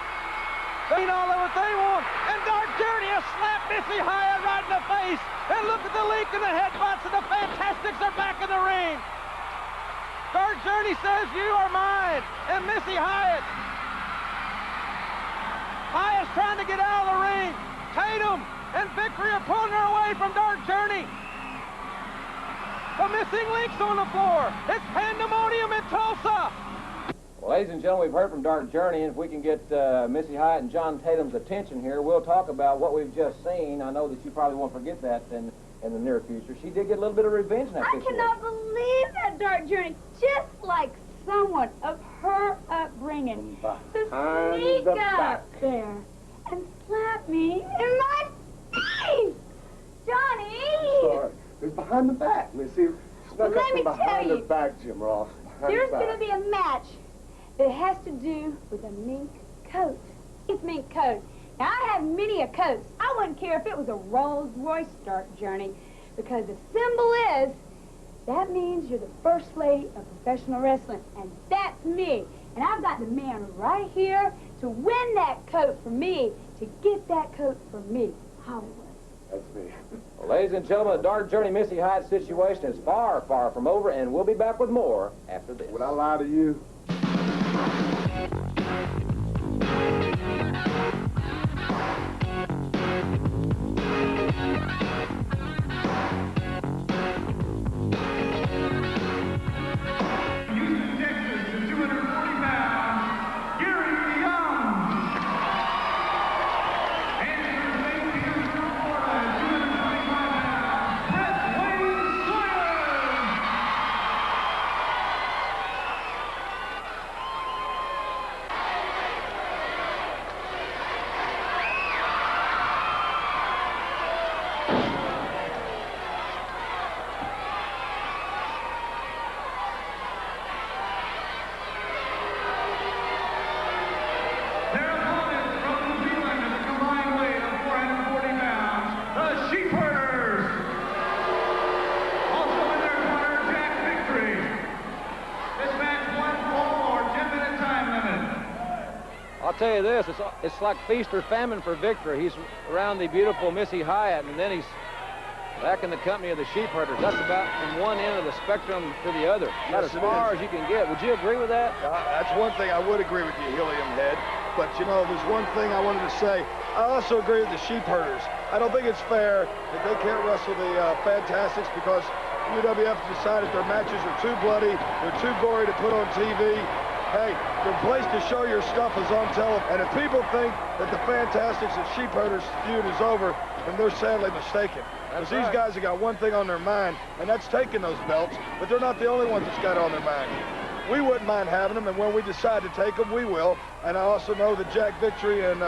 They know what they want, and Dark Journey has slapped Missy Hyatt right in the face. And look at the leak in the headbutts, and the Fantastics are back in the ring. Dark Journey says, "You are mine," and Missy Hyatt's trying to get out of the ring. Tatum and Victory are pulling her away from Dark Journey. The missing link's on the floor. It's pandemonium in Tulsa. Well, ladies and gentlemen, we've heard from Dark Journey, and if we can get Missy Hyatt and John Tatum's attention here, we'll talk about what we've just seen. I know that you probably won't forget that in the near future. She did get a little bit of revenge in that I cannot believe that, Dark Journey. Just like someone of her upbringing to sneak up there and slap me in my face. Johnny! Sorry. It's behind the back, Missy. Snuck up from behind the back, Jim Ross. There's going to be a match that has to do with a mink coat. It's mink coat. Now, I have many a coat. I wouldn't care if it was a Rolls Royce, Dark Journey, because the symbol is, that means you're the first lady of professional wrestling, and that's me. And I've got the man right here to win that coat for me, to get that coat for me, Hollywood. That's me. Well, ladies and gentlemen, the Dark Journey Missy Hyatt situation is far, far from over, and we'll be back with more after this. Would I lie to you? Houston, Texas, at 240 pounds, Gary Young. And from St. Petersburg, Florida, at 225 pounds, Brett Wayne Sawyer. Their opponents from New Zealand at the combined weight of 440 pounds, the Sheep Herders. Also in their corner, Jack Victory. This match won for 10-minute time limit. I'll tell you this, it's like feast or famine for Victory. He's around the beautiful Missy Hyatt, and then he's back in the company of the sheep herders. That's about from one end of the spectrum to the other. About Yes, as far as you can get. Would you agree with that? That's one thing I would agree with you, Helium Head. But, you know, there's one thing I wanted to say. I also agree with the sheep herders. I don't think it's fair that they can't wrestle the Fantastics because UWF decided their matches are too bloody, they're too gory to put on TV. Hey, the place to show your stuff is on television. And if people think that the Fantastics and sheep herders feud is over, then they're sadly mistaken. Because these guys have got one thing on their mind, and that's taking those belts, but they're not the only ones that's got it on their mind. We wouldn't mind having them, and when we decide to take them, we will. And I also know that Jack Victory and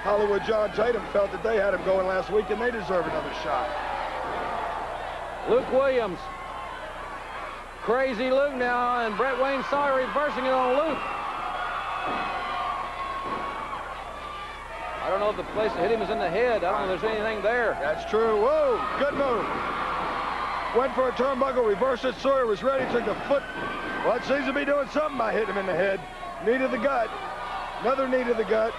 Hollywood John Tatum felt that they had him going last week, and they deserve another shot. Luke Williams. Crazy Luke now, and Brett Wayne Sawyer reversing it on Luke. I don't know if the place that hit him is in the head. I don't know if there's anything there. That's true. Whoa, good move. Went for a turnbuckle, reversed it. Sawyer was ready, took the foot. Well, it seems to be doing something by hitting him in the head. Knee to the gut. Another knee to the gut.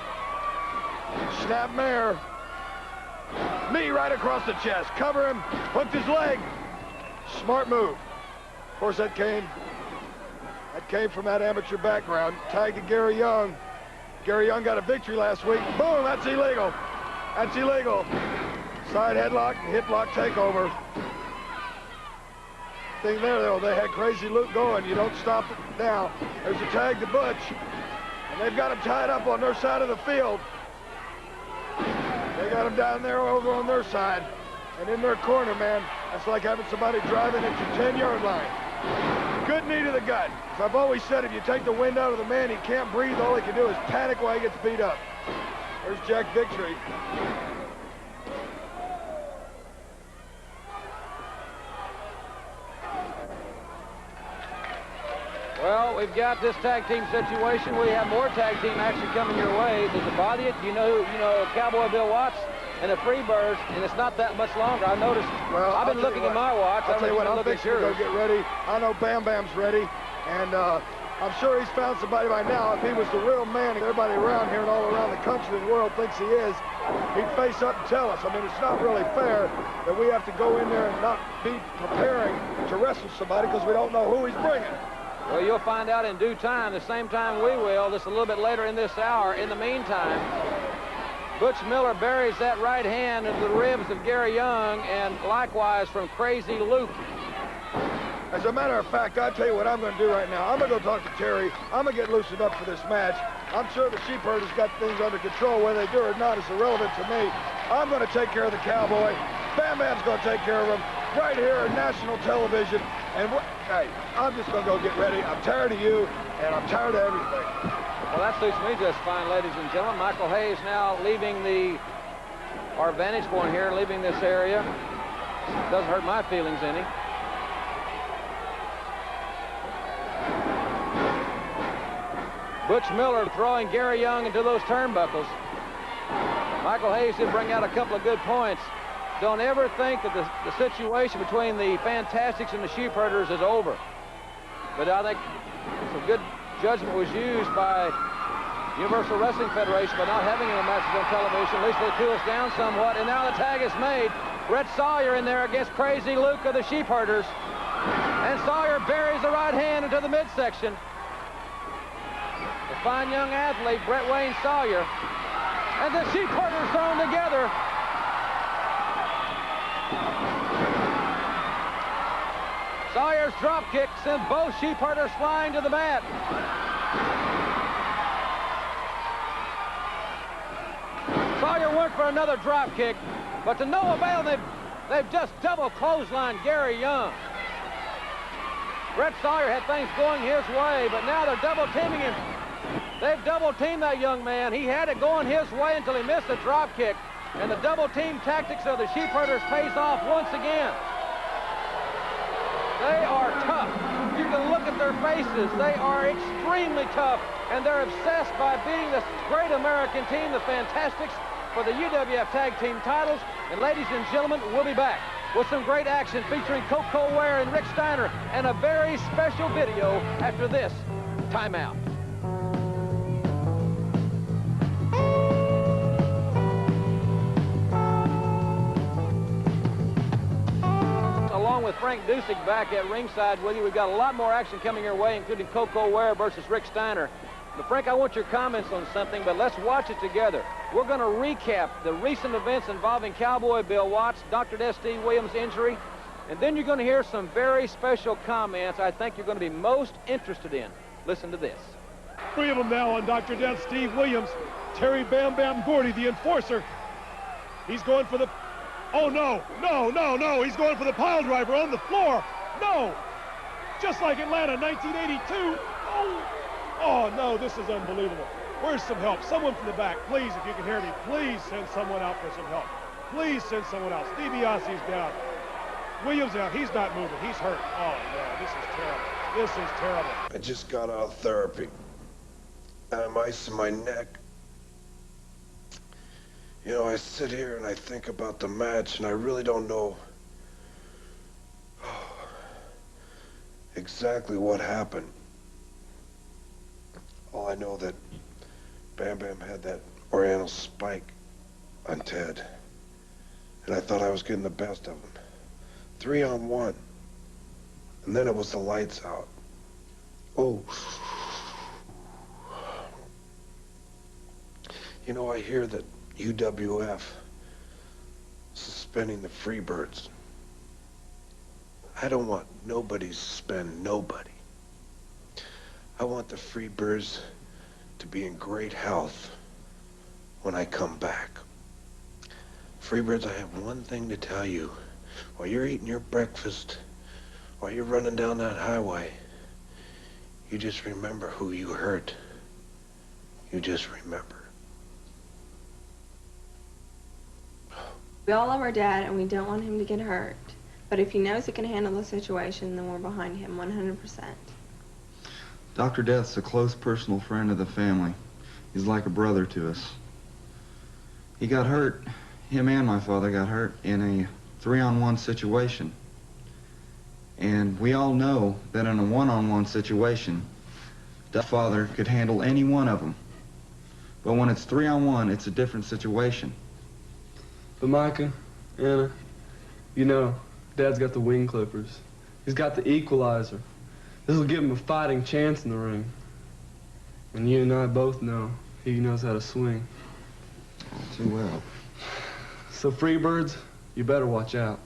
Snap mare. Knee right across the chest. Cover him. Hooked his leg. Smart move. Of course, that came from that amateur background. Tagged to Gary Young. Gary Young got a victory last week. Boom, that's illegal. That's illegal. Side headlock and hip lock takeover. Thing there, though, they had Crazy Luke going. You don't stop it now. There's a tag to Butch. And they've got him tied up on their side of the field. They got him down there over on their side. And in their corner, man, that's like having somebody driving at your 10-yard line. Good knee to the gut. As I've always said, if you take the wind out of the man, he can't breathe. All he can do is panic while he gets beat up. There's Jack Victory. Well, we've got this tag team situation. We have more tag team action coming your way. Does it bother you? You know Cowboy Bill Watts and the Freebirds, and it's not that much longer. I noticed. Well, I've been looking at my watch. I'll tell you what, I'm fixing to go get ready. I know Bam Bam's ready, and I'm sure he's found somebody by now. If he was the real man, everybody around here and all around the country and world thinks he is, he'd face up and tell us. I mean, it's not really fair that we have to go in there and not be preparing to wrestle somebody because we don't know who he's bringing. Well, you'll find out in due time, the same time we will, just a little bit later in this hour. In the meantime, Butch Miller buries that right hand into the ribs of Gary Young, and likewise from Crazy Luke. As a matter of fact, I'll tell you what I'm going to do right now. I'm going to go talk to Terry. I'm going to get loosened up for this match. I'm sure the sheep herd has got things under control. Whether they do or not is irrelevant to me. I'm going to take care of the Cowboy. Bam Bam's going to take care of him right here on national television. And hey, I'm just going to go get ready. I'm tired of you, and I'm tired of everything. Well, that suits me just fine, ladies and gentlemen. Michael Hayes now leaving our vantage point here, leaving this area. Doesn't hurt my feelings any. Butch Miller throwing Gary Young into those turnbuckles. Michael Hayes did bring out a couple of good points. Don't ever think that the situation between the Fantastics and the Sheep Herders is over. But I think some good judgment was used by Universal Wrestling Federation by not having any matches on television. At least they cool us down somewhat. And now the tag is made. Brett Sawyer in there against Crazy Luke of the Sheep Herders. And Sawyer buries the right hand into the midsection. The fine young athlete, Brett Wayne Sawyer. And the Sheep Herders thrown together. Sawyer's drop kick sent both Sheep Herders flying to the mat. Sawyer went for another drop kick, but to no avail. They've just double clotheslined Gary Young. Brett Sawyer had things going his way, but now they're double teaming him. They've double teamed that young man. He had it going his way until he missed a drop kick, and the double team tactics of the Sheep Herders pays off once again. They are tough. You can look at their faces. They are extremely tough, and they're obsessed by beating this great American team, the Fantastics, for the UWF Tag Team titles. And ladies and gentlemen, we'll be back with some great action featuring Coco Ware and Rick Steiner and a very special video after this timeout. with Frank Dusek back at ringside with you. We've got a lot more action coming your way, including Koko Ware versus Rick Steiner. But, Frank, I want your comments on something, but let's watch it together. We're going to recap the recent events involving Cowboy Bill Watts, Dr. Death Steve Williams' injury, and then you're going to hear some very special comments I think you're going to be most interested in. Listen to this. 3 of them now on Dr. Death Steve Williams. Terry Bam Bam Gordy, the enforcer. He's going for the... Oh, no, no, no, no. He's going for the pile driver on the floor. No. Just like Atlanta, 1982. Oh, no, this is unbelievable. Where's some help? Someone from the back, please, if you can hear me, please send someone out for some help. Please send someone out. Steve DiBiase's down. Williams out. He's not moving. He's hurt. Oh, yeah, this is terrible. This is terrible. I just got out of therapy. And I'm icing my neck. You know, I sit here and I think about the match, and I really don't know exactly what happened. All I know that Bam Bam had that Oriental spike on Ted, and I thought I was getting the best of him. 3-on-1, and then it was the lights out. Oh. You know, I hear that UWF suspending the Freebirds. I don't want nobody to suspend nobody. I want the Freebirds to be in great health when I come back. Freebirds, I have one thing to tell you. While you're eating your breakfast, while you're running down that highway, you just remember who you hurt. You just remember. We all love our dad, and we don't want him to get hurt. But if he knows he can handle the situation, then we're behind him 100%. Dr. Death's a close personal friend of the family. He's like a brother to us. He got hurt, him and my father got hurt in a 3-on-1 situation. And we all know that in a 1-on-1 situation, Death's father could handle any one of them. But when it's 3-on-1, it's a different situation. But Micah, Anna, you know, Dad's got the wing clippers. He's got the equalizer. This will give him a fighting chance in the ring. And you and I both know he knows how to swing. Too well. So Freebirds, you better watch out.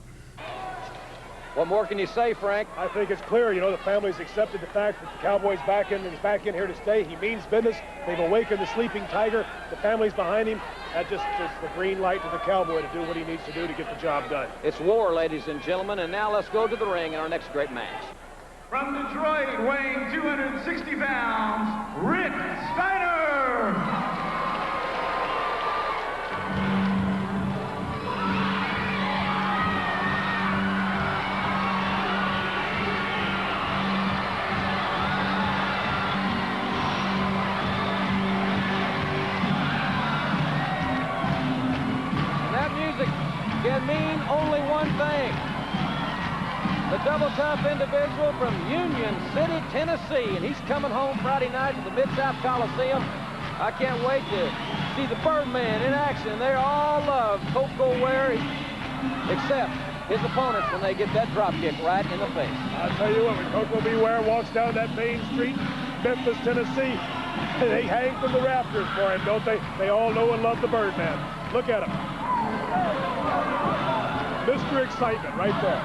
What more can you say, Frank? I think it's clear, you know, the family's accepted the fact that the Cowboy's back in and he's back in here to stay. He means business. They've awakened the sleeping tiger. The family's behind him. That just is the green light to the Cowboy to do what he needs to do to get the job done. It's war, ladies and gentlemen, and now let's go to the ring in our next great match. From Detroit, weighing 260 pounds, Rick Steiner. Can mean only one thing. The double tough individual from Union City, Tennessee, and he's coming home Friday night to the Mid-South Coliseum. I can't wait to see the Birdman in action. They all love Koko Ware, except his opponents when they get that drop kick right in the face. I'll tell you what, when Koko B. Ware walks down that main street, Memphis, Tennessee, they hang from the rafters for him, don't they? They all know and love the Birdman. Look at him. Mr. Excitement right there.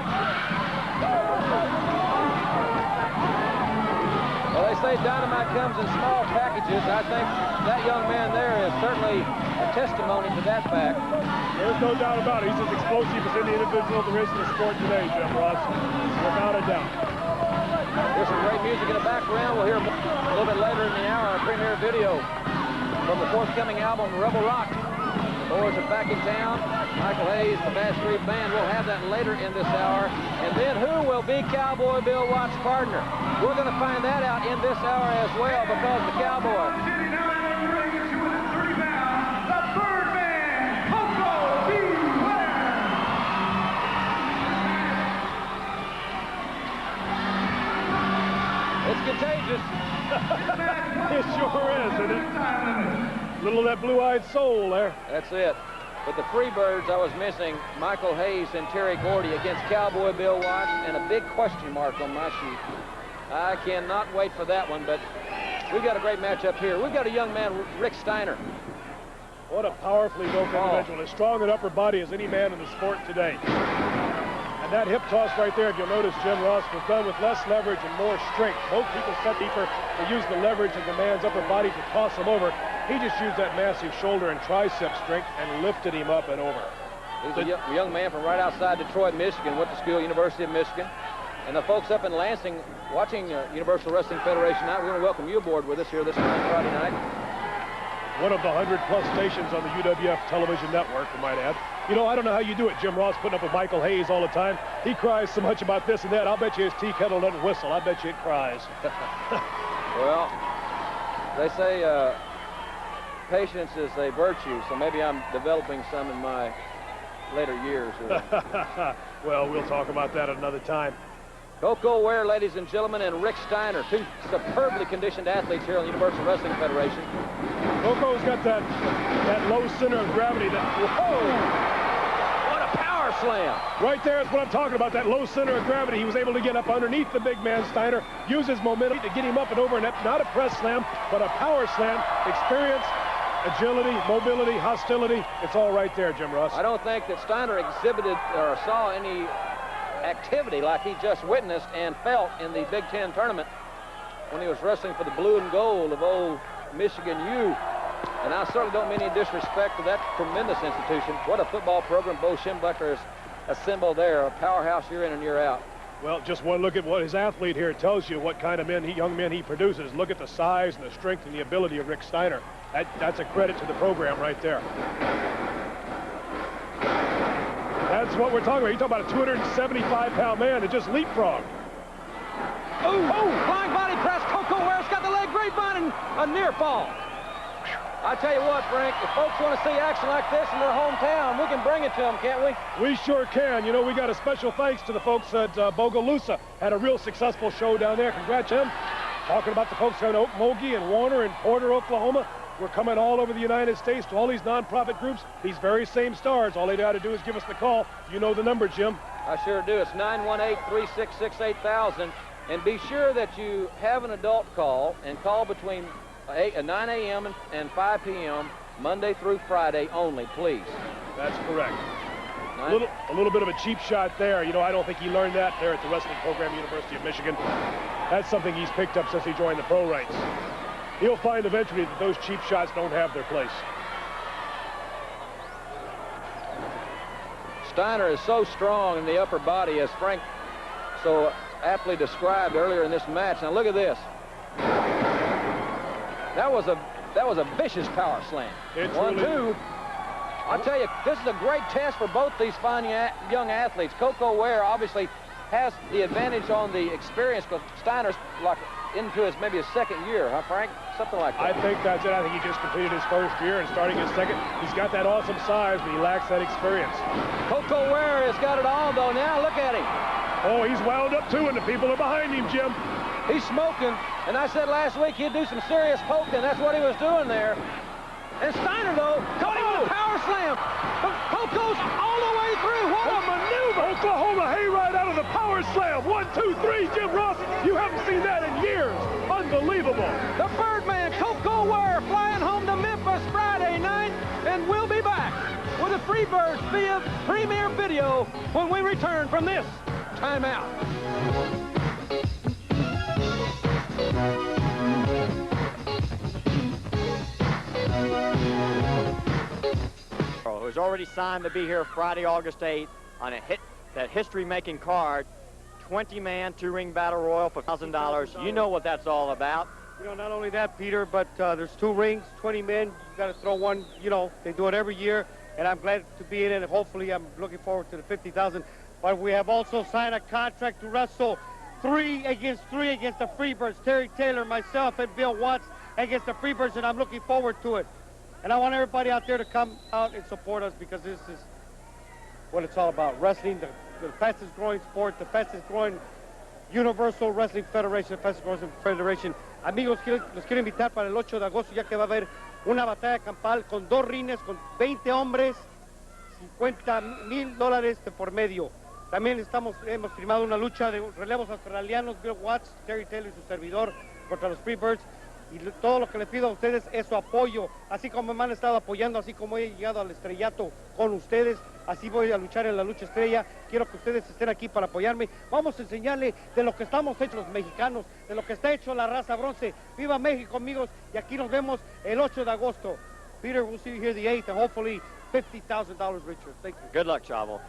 Well, they say dynamite comes in small packages. I think that young man there is certainly a testimony to that fact. There's no doubt about it. He's as explosive as any individual there is in the sport today, Jim Ross. Without a doubt. There's some great music in the background. We'll hear a little bit later in the hour a premiere video from the forthcoming album, Rebel Rock. The boys are back in town. Michael Hayes, the Bass Street Band. We'll have that later in this hour. And then who will be Cowboy Bill Watts' partner? We're going to find that out in this hour as well, because the Cowboy. Sitting down in the ring at 230 pounds, the Birdman, Koko B. Ware. It's contagious. It sure is, isn't it? Little of that blue-eyed soul there. That's it. But the Freebirds, I was missing Michael Hayes and Terry Gordy against Cowboy Bill Watts, and a big question mark on my sheet. I cannot wait for that one, but we've got a great matchup here. We've got a young man, Rick Steiner. What a powerfully built individual. As strong an upper body as any man in the sport today. And that hip toss right there, if you'll notice, Jim Ross, was done with less leverage and more strength. Most people set deeper. They use the leverage of the man's upper body to toss him over. He just used that massive shoulder and tricep strength and lifted him up and over. He's a young man from right outside Detroit, Michigan, went to school, University of Michigan. And the folks up in Lansing watching Universal Wrestling Federation night, we want to welcome you aboard with us here this Friday night. One of the 100-plus stations on the UWF television network, I might add. You know, I don't know how you do it, Jim Ross, putting up with Michael Hayes all the time. He cries so much about this and that. I'll bet you his tea kettle doesn't whistle. I bet you it cries. Well, they say patience is a virtue, so maybe I'm developing some in my later years. Well, we'll talk about that another time. Koko Ware, ladies and gentlemen, and Rick Steiner, two superbly conditioned athletes here on the Universal Wrestling Federation. Koko's got that low center of gravity. Whoa! What a power slam! Right there is what I'm talking about, that low center of gravity. He was able to get up underneath the big man, Steiner, use his momentum to get him up and over, and not a press slam, but a power slam. Experience, agility, mobility, hostility, it's all right there, Jim Ross. I don't think that Steiner exhibited or saw any activity like he just witnessed and felt in the Big Ten tournament when he was wrestling for the blue and gold of old Michigan U. And I certainly don't mean any disrespect to that tremendous institution. What a football program Bo Schembechler has assembled there, a powerhouse year in and year out. Well, just one look at what his athlete here tells you what kind of young men he produces. Look at the size and the strength and the ability of Rick Steiner. That's a credit to the program right there. That's what we're talking about. You're talking about a 275-pound man that just leapfrogged. Oh, flying body press. Koko Ware's got the leg grapevine and a near fall. I tell you what, Frank, if folks want to see action like this in their hometown, we can bring it to them, can't we? We sure can. You know, we got a special thanks to the folks at Bogalusa. Had a real successful show down there. Congrats him. Talking about the folks at Okmulgee and Warner and Porter, Oklahoma. We're coming all over the United States to all these nonprofit groups. These very same stars. All they got to do is give us the call. You know the number, Jim. I sure do. It's 918-366-8000. And be sure that you have an adult call and call between 9 a.m. and 5 p.m. Monday through Friday only, please. That's correct. A little bit of a cheap shot there. You know, I don't think he learned that there at the wrestling program, University of Michigan. That's something he's picked up since he joined the pro ranks. He'll find eventually that those cheap shots don't have their place. Steiner is so strong in the upper body, as Frank so aptly described earlier in this match. Now look at this. That was a vicious power slam. One, two. I'll tell you, this is a great test for both these fine young athletes. Koko Ware obviously has the advantage on the experience, because Steiner's like into his maybe his second year, huh, Frank? Something like that. I think that's it. I think he just completed his first year and starting his second. He's got that awesome size, but he lacks that experience. Koko Ware has got it all, though. Now look at him. Oh, he's wound up, too, and the people are behind him, Jim. He's smoking, and I said last week he'd do some serious poking. That's what he was doing there. And Steiner, though, caught him with a power slam. Koko's all the way through. What a maneuver. Oklahoma hayride out of the power slam. 1, 2, 3, Jim Ross. You haven't seen that in years. Unbelievable. The Birdman, Koko Ware, flying home to Memphis Friday night, and we'll be back with the Freebirds via Premier Video when we return from this timeout. Who's already signed to be here Friday, August 8th on that history-making card, 20-man, 2-ring battle royal for $1,000. You know what that's all about. You know, not only that, Peter, but there's 2 rings, 20 men. You got to throw one. You know, they do it every year, and I'm glad to be in it. Hopefully, I'm looking forward to the $50,000. But we have also signed a contract to wrestle 3 against the Freebirds. Terry Taylor, myself, and Bill Watts against the Freebirds, and I'm looking forward to it. And I want everybody out there to come out and support us, because this is what it's all about. Wrestling, the fastest growing sport, the fastest growing Universal Wrestling Federation, the fastest growing federation. Amigos, los quiero invitar para el 8 de agosto, ya que va a haber una batalla campal con 2 rines, con 20 hombres, $50,000 de por medio. También hemos firmado una lucha de relevos australianos, Bill Watts, Terry Taylor y su servidor contra los Freebirds. Y todo lo que les pido a ustedes es su apoyo, así como me han estado apoyando, así como he llegado al estrellato con ustedes, así voy a luchar en la lucha estrella. Quiero que ustedes estén aquí para apoyarme. Vamos a enseñarle de lo que estamos hechos los mexicanos, de lo que está hecho la raza bronce. ¡Viva México, amigos! Y aquí nos vemos el 8 de agosto. Peter, we'll see you here the 8th, and hopefully $50,000 richer. Thank you. Good luck, Chavo.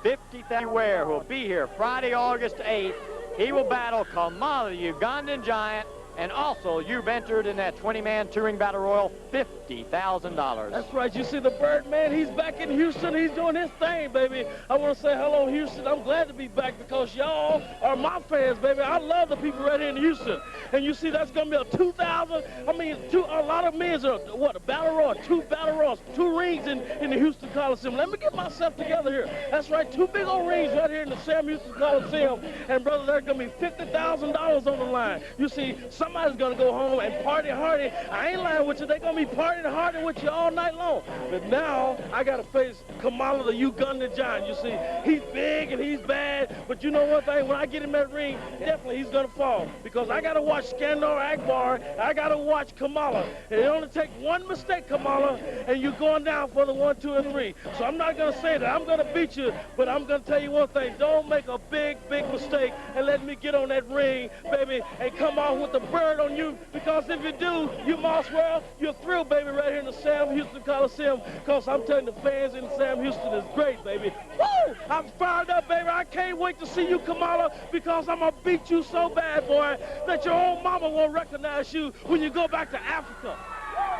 50,000 Ware, who will be here Friday, August 8th. He will battle Kamala, the Ugandan giant. And also, you've entered in that 20-man touring battle royal, $50,000. That's right. You see the Birdman, he's back in Houston. He's doing his thing, baby. I want to say hello, Houston. I'm glad to be back because y'all are my fans, baby. I love the people right here in Houston. And you see, that's going to be a 2,000. I mean, a lot of men's are, what, a battle royal, 2 battle royals, 2 rings in the Houston Coliseum. Let me get myself together here. That's right, 2 big old rings right here in the Sam Houston Coliseum. And, brother, there's going to be $50,000 on the line. You see, somebody's going to go home and party hardy. I ain't lying with you. They're going to be partying hardy with you all night long. But now I got to face Kamala, the Ugandan giant. You see, he's big and he's bad. But you know one thing? When I get him in that ring, definitely he's going to fall. Because I got to watch Skandar Akbar. I got to watch Kamala. And it only takes one mistake, Kamala, and you're going down for the 1, 2, and 3. So I'm not going to say that I'm going to beat you, but I'm going to tell you one thing. Don't make a big, big mistake and let me get on that ring, baby, and come off with the bird on you, because if you do, you Mosswell, you're thrilled, baby, right here in the Sam Houston Coliseum, because I'm telling the fans in Sam Houston is great, baby. Woo! I'm fired up, baby. I can't wait to see you, Kamala, because I'm going to beat you so bad, boy, that your own mama won't recognize you when you go back to Africa.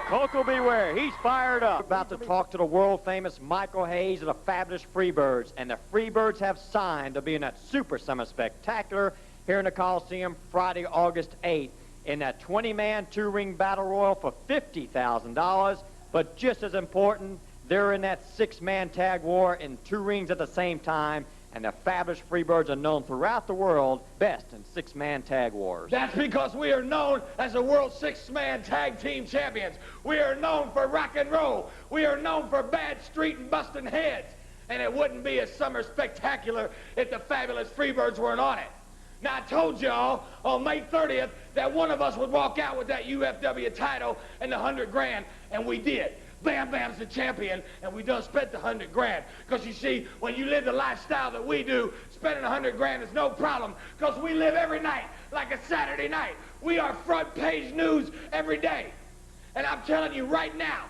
Coco Beware, he's fired up. About to talk to the world-famous Michael Hayes of the Fabulous Freebirds, and the Freebirds have signed to be in that Super Summer Spectacular here in the Coliseum Friday, August 8th. In that 20-man 2-ring battle royal for $50,000. But just as important, they're in that 6-man tag war in 2 rings at the same time. And the Fabulous Freebirds are known throughout the world best in 6-man tag wars. That's because we are known as the world 6-man tag team champions. We are known for rock and roll. We are known for bad street and busting heads. And it wouldn't be a summer spectacular if the Fabulous Freebirds weren't on it. Now, I told y'all on May 30th that one of us would walk out with that UFW title and the $100,000, and we did. Bam Bam's the champion, and we done spent the $100,000. Because you see, when you live the lifestyle that we do, spending $100,000 is no problem, because we live every night like a Saturday night. We are front page news every day. And I'm telling you right now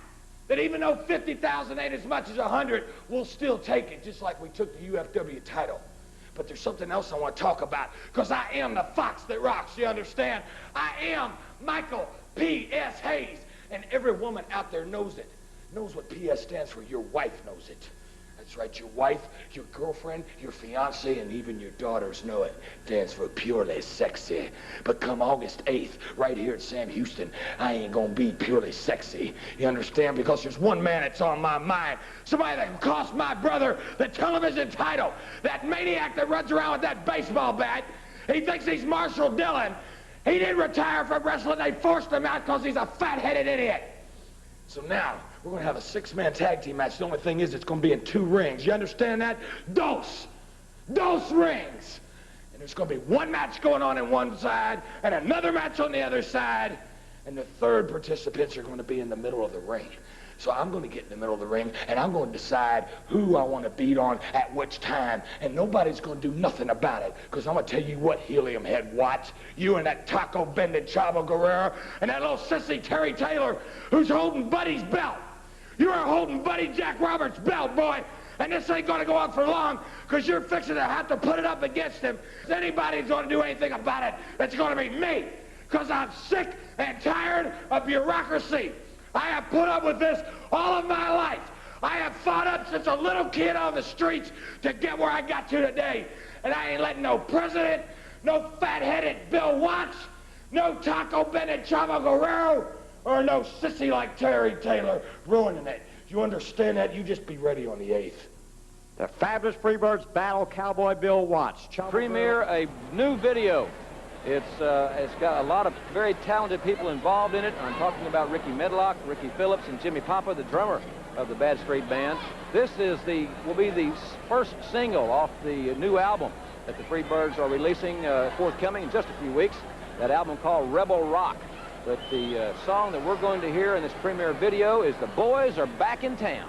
that even though 50,000 ain't as much as 100, we'll still take it, just like we took the UFW title. But there's something else I want to talk about, because I am the fox that rocks, you understand? I am Michael P.S. Hayes, and every woman out there knows it. Knows what P.S. stands for. Your wife knows it. That's right, your wife, your girlfriend, your fiance, and even your daughters know it. Stands for purely sexy. But come August 8th, right here at Sam Houston, I ain't gonna be purely sexy. You understand? Because there's one man that's on my mind. Somebody that can cost my brother the television title. That maniac that runs around with that baseball bat. He thinks he's Marshall Dillon. He didn't retire from wrestling. They forced him out because he's a fat-headed idiot. So now, we're going to have a 6-man tag team match. The only thing is it's going to be in 2 rings. You understand that? Dos rings. And there's going to be one match going on in one side and another match on the other side. And the third participants are going to be in the middle of the ring. So I'm going to get in the middle of the ring, and I'm going to decide who I want to beat on at which time. And nobody's going to do nothing about it, because I'm going to tell you what, Helium Head Watts, you and that taco-bending Chavo Guerrero, and that little sissy Terry Taylor, who's holding Buddy's belt. You are holding Buddy Jack Roberts' belt, boy. And this ain't going to go on for long, because you're fixing to have to put it up against him. If anybody's going to do anything about it, it's going to be me, because I'm sick and tired of bureaucracy. I have put up with this all of my life. I have fought up since a little kid on the streets to get where I got to today. And I ain't letting no president, no fat-headed Bill Watts, no taco-bending Chavo Guerrero, or no sissy like Terry Taylor ruining it. You understand that? You just be ready on the 8th. The Fabulous Freebirds battle Cowboy Bill Watts. Premiere a new video. It's got a lot of very talented people involved in it. I'm talking about Ricky Medlock, Ricky Phillips, and Jimmy Papa, the drummer. of the Bad Street Band. This will be the first single off the new album that the Freebirds are releasing forthcoming in just a few weeks. That album called Rebel Rock. But the song that we're going to hear in this premiere video is The Boys Are Back in Town.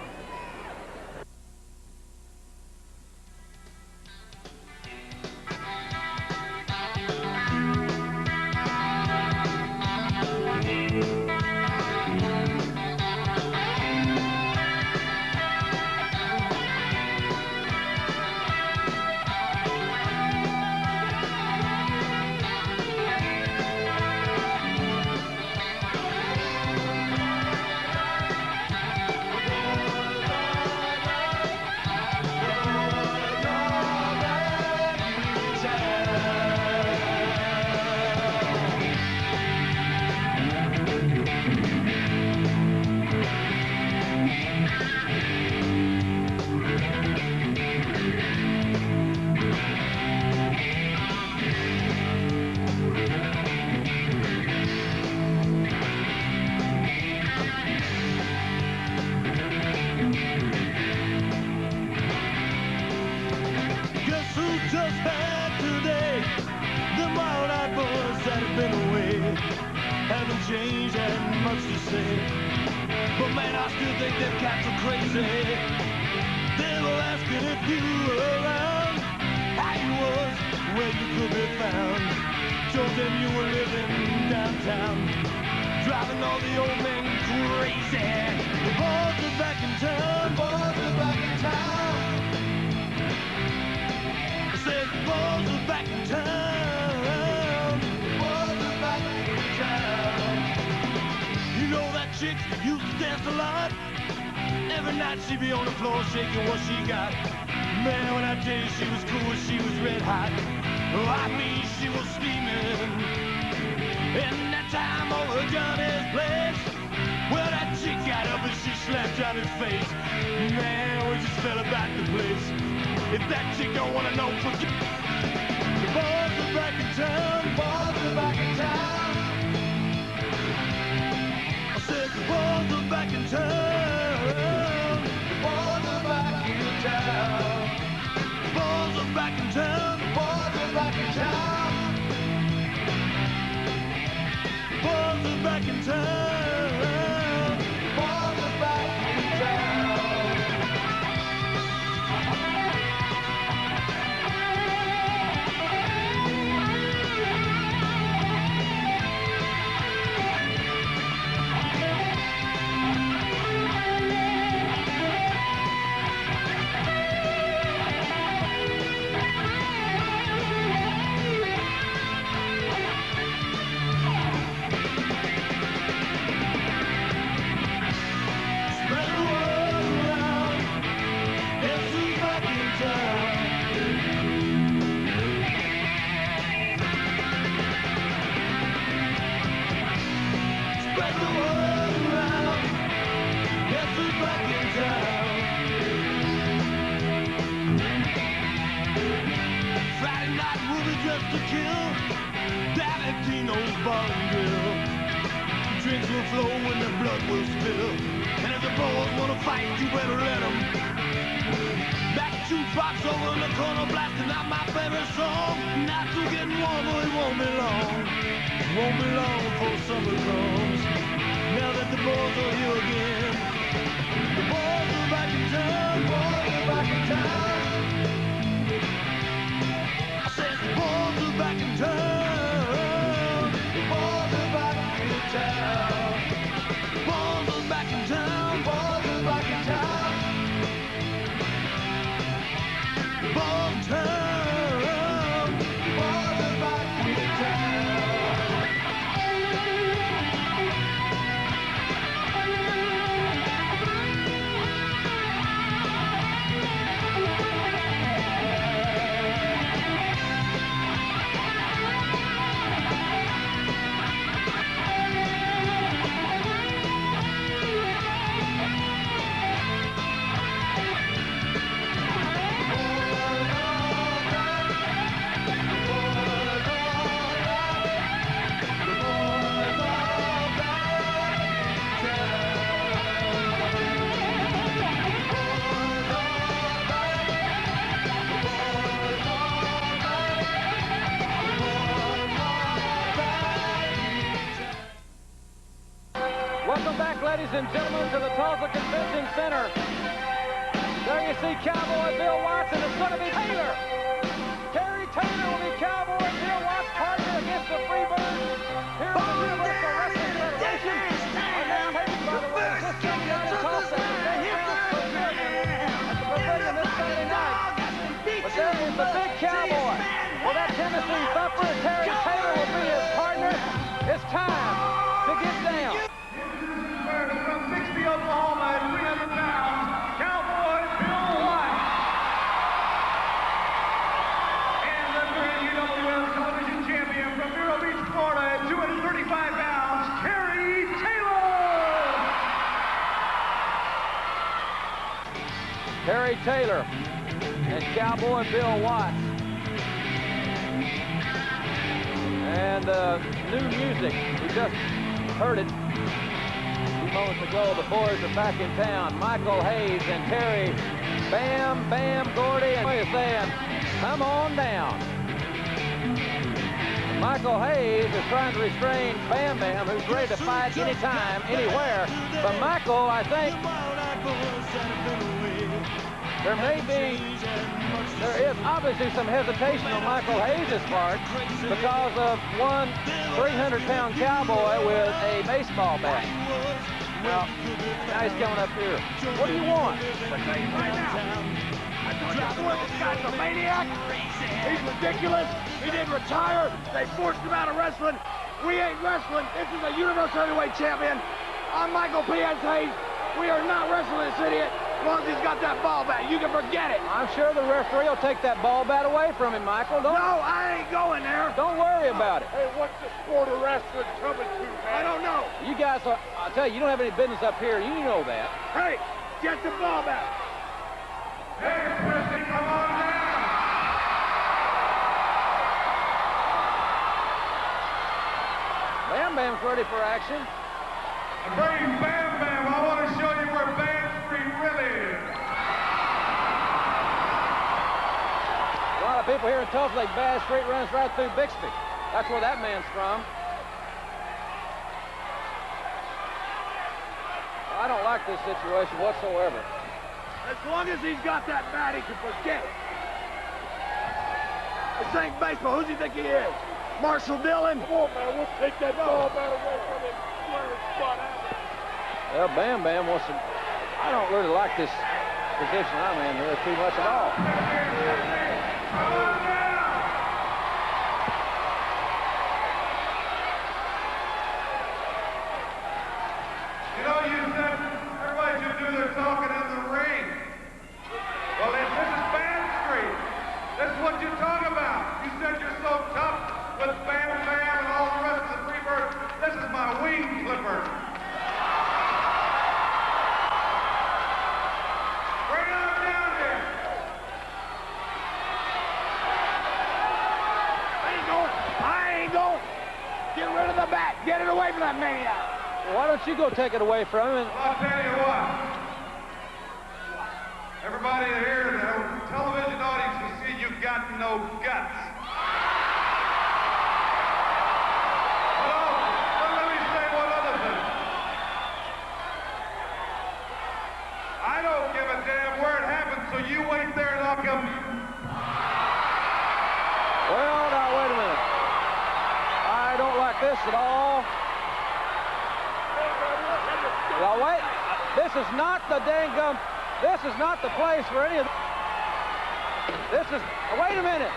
Changed and much to say, but man, I still think them cats are crazy. They were asking if you were around, how you was, where you could be found. Told them you were living downtown, driving all the old men crazy. The boys are back in town, boys are back in town. I said the boys are back in town. Chick used to dance a lot. Every night she'd be on the floor shaking what she got. Man, when I tell you she was cool, she was red hot. Oh, I mean, she was steaming. And that time over Johnny's place, well, that chick got up and she slapped Johnny's face. Man, we just fell about the place. If that chick don't want to know, forget. The boys are back in town. The boys are back in town. The boys are back in town. The boys are back in town. The boys are back in town. The boys are back in town. The boys are back in town. The boys are back in town. To kill Valentino's bar and grill. Drinks will flow and the blood will spill. And if the boys wanna fight, you better let them. Back jukebox over in the corner, blasting out my favorite song. Nights are getting warmer, it won't be long. It won't be long before summer comes. Now that the boys are here again. The boys are back in town. The boys are back in town. The boys are back in town. The boys are back in town. The boys are back in town. The boys are back in town. The boys are town. The boys are back in town. ladies and gentlemen, to the Tulsa Convention Center. There you see Cowboy Bill Watts, and it's going to be Taylor. Terry Taylor will be Cowboy Bill Watts' partner against the Freebirds. Here is the Universal Wrestling Federation. Our next taping, by the way, is this Sunday night in Tulsa. At the Pavilion this Saturday night. But there is the big Cowboy. Well, that Tennessee Thumper, Terry Taylor, will be his partner. It's time to get down. From Bixby, Oklahoma, at 300 pounds, Cowboy Bill Watts. And the current UWL television champion from Vero Beach, Florida, at 235 pounds, Terry Taylor. Terry Taylor and Cowboy Bill Watts. And new music. We just heard it a few moments ago. The boys are back in town. Michael Hayes and Terry Bam Bam Gordy, and they're saying, come on down. Michael Hayes is trying to restrain Bam Bam, who's ready to fight anytime, anywhere. But Michael, I think, there is obviously some hesitation on Michael Hayes' part because of one 300-pound cowboy with a baseball bat. Now he's coming up here. What do you want? Right now, I told you this guy's a maniac. He's ridiculous. He didn't retire. They forced him out of wrestling. We ain't wrestling. This is a Universal Heavyweight Champion. I'm Michael P.S. Hayes. We are not wrestling this idiot. As long as he's got that ball bat, you can forget it. I'm sure the referee will take that ball bat away from him, Michael. No, I ain't going there. Don't worry about it. Hey, what's the sport of wrestling coming to, man? I don't know. You guys, I'll tell you, you don't have any business up here. You know that. Hey, get the ball back. Hey, Christy, come on down. Bam Bam's ready for action. Bring Bam Bam. I want to show you where Bam Street really is. A lot of people here in Tulsa think Bass Street runs right through Bixby. That's where that man's from. I don't like this situation whatsoever. As long as he's got that bat, he can forget it. This ain't baseball. Who does he think he is? Marshall Dillon? Come on, man. We'll take that ball bat away from him. Well, Bam Bam wants to... I don't really like this position I'm in here too much at all. You know, you said everybody should do their talking in the ring. Well, then this is Bam Street. This is what you talk about. You said you're so tough with Bam Bam and all the rest of the Freebirds. This is my wing clipper. Bring it on down here. I ain't going. Get rid of the bat. Get it away from that maniac. Well, why don't you go take it away from him? I'll tell you what. Everybody here, the television audience, will see you got no guts. Let me say one other thing. I don't give a damn where it happens, so you wait there and I'll come. Well, now, wait a minute. I don't like this at all. Now, wait. This is not the dang-gum. This is not the place for any of... This is... Wait a minute.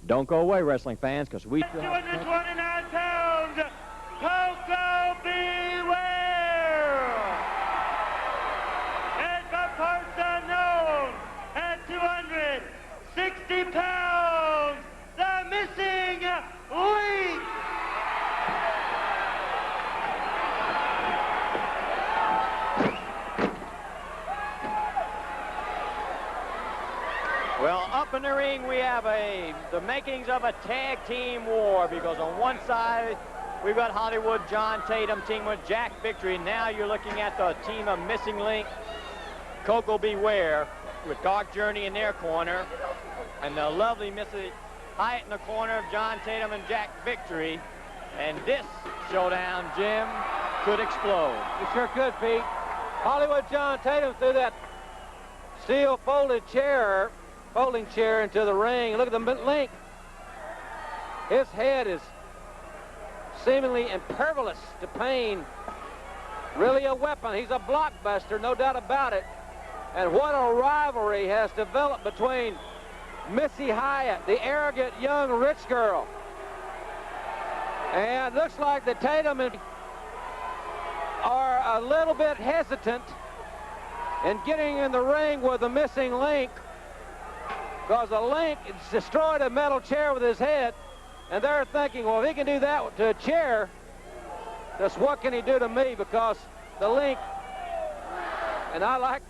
Don't go away, wrestling fans, because we... 229 pounds, Coco Beware! And the parts unknown, at 260 pounds, the missing ring, we have the makings of a tag team war, because on one side, we've got Hollywood John Tatum team with Jack Victory. Now you're looking at the team of Missing Link, Coco Beware, with Dark Journey in their corner, and the lovely Missy Hyatt in the corner of John Tatum and Jack Victory. And this showdown, Jim, could explode. It sure could, Pete. Hollywood John Tatum threw that steel folding chair into the ring. Look at the Link. His head is seemingly impervious to pain. Really a weapon. He's a blockbuster, no doubt about it. And what a rivalry has developed between Missy Hyatt, the arrogant young rich girl. And it looks like the Tatum are a little bit hesitant in getting in the ring with the Missing Link, because the Link destroyed a metal chair with his head, and they're thinking, well, if he can do that to a chair, just what can he do to me? Because the Link, and I like,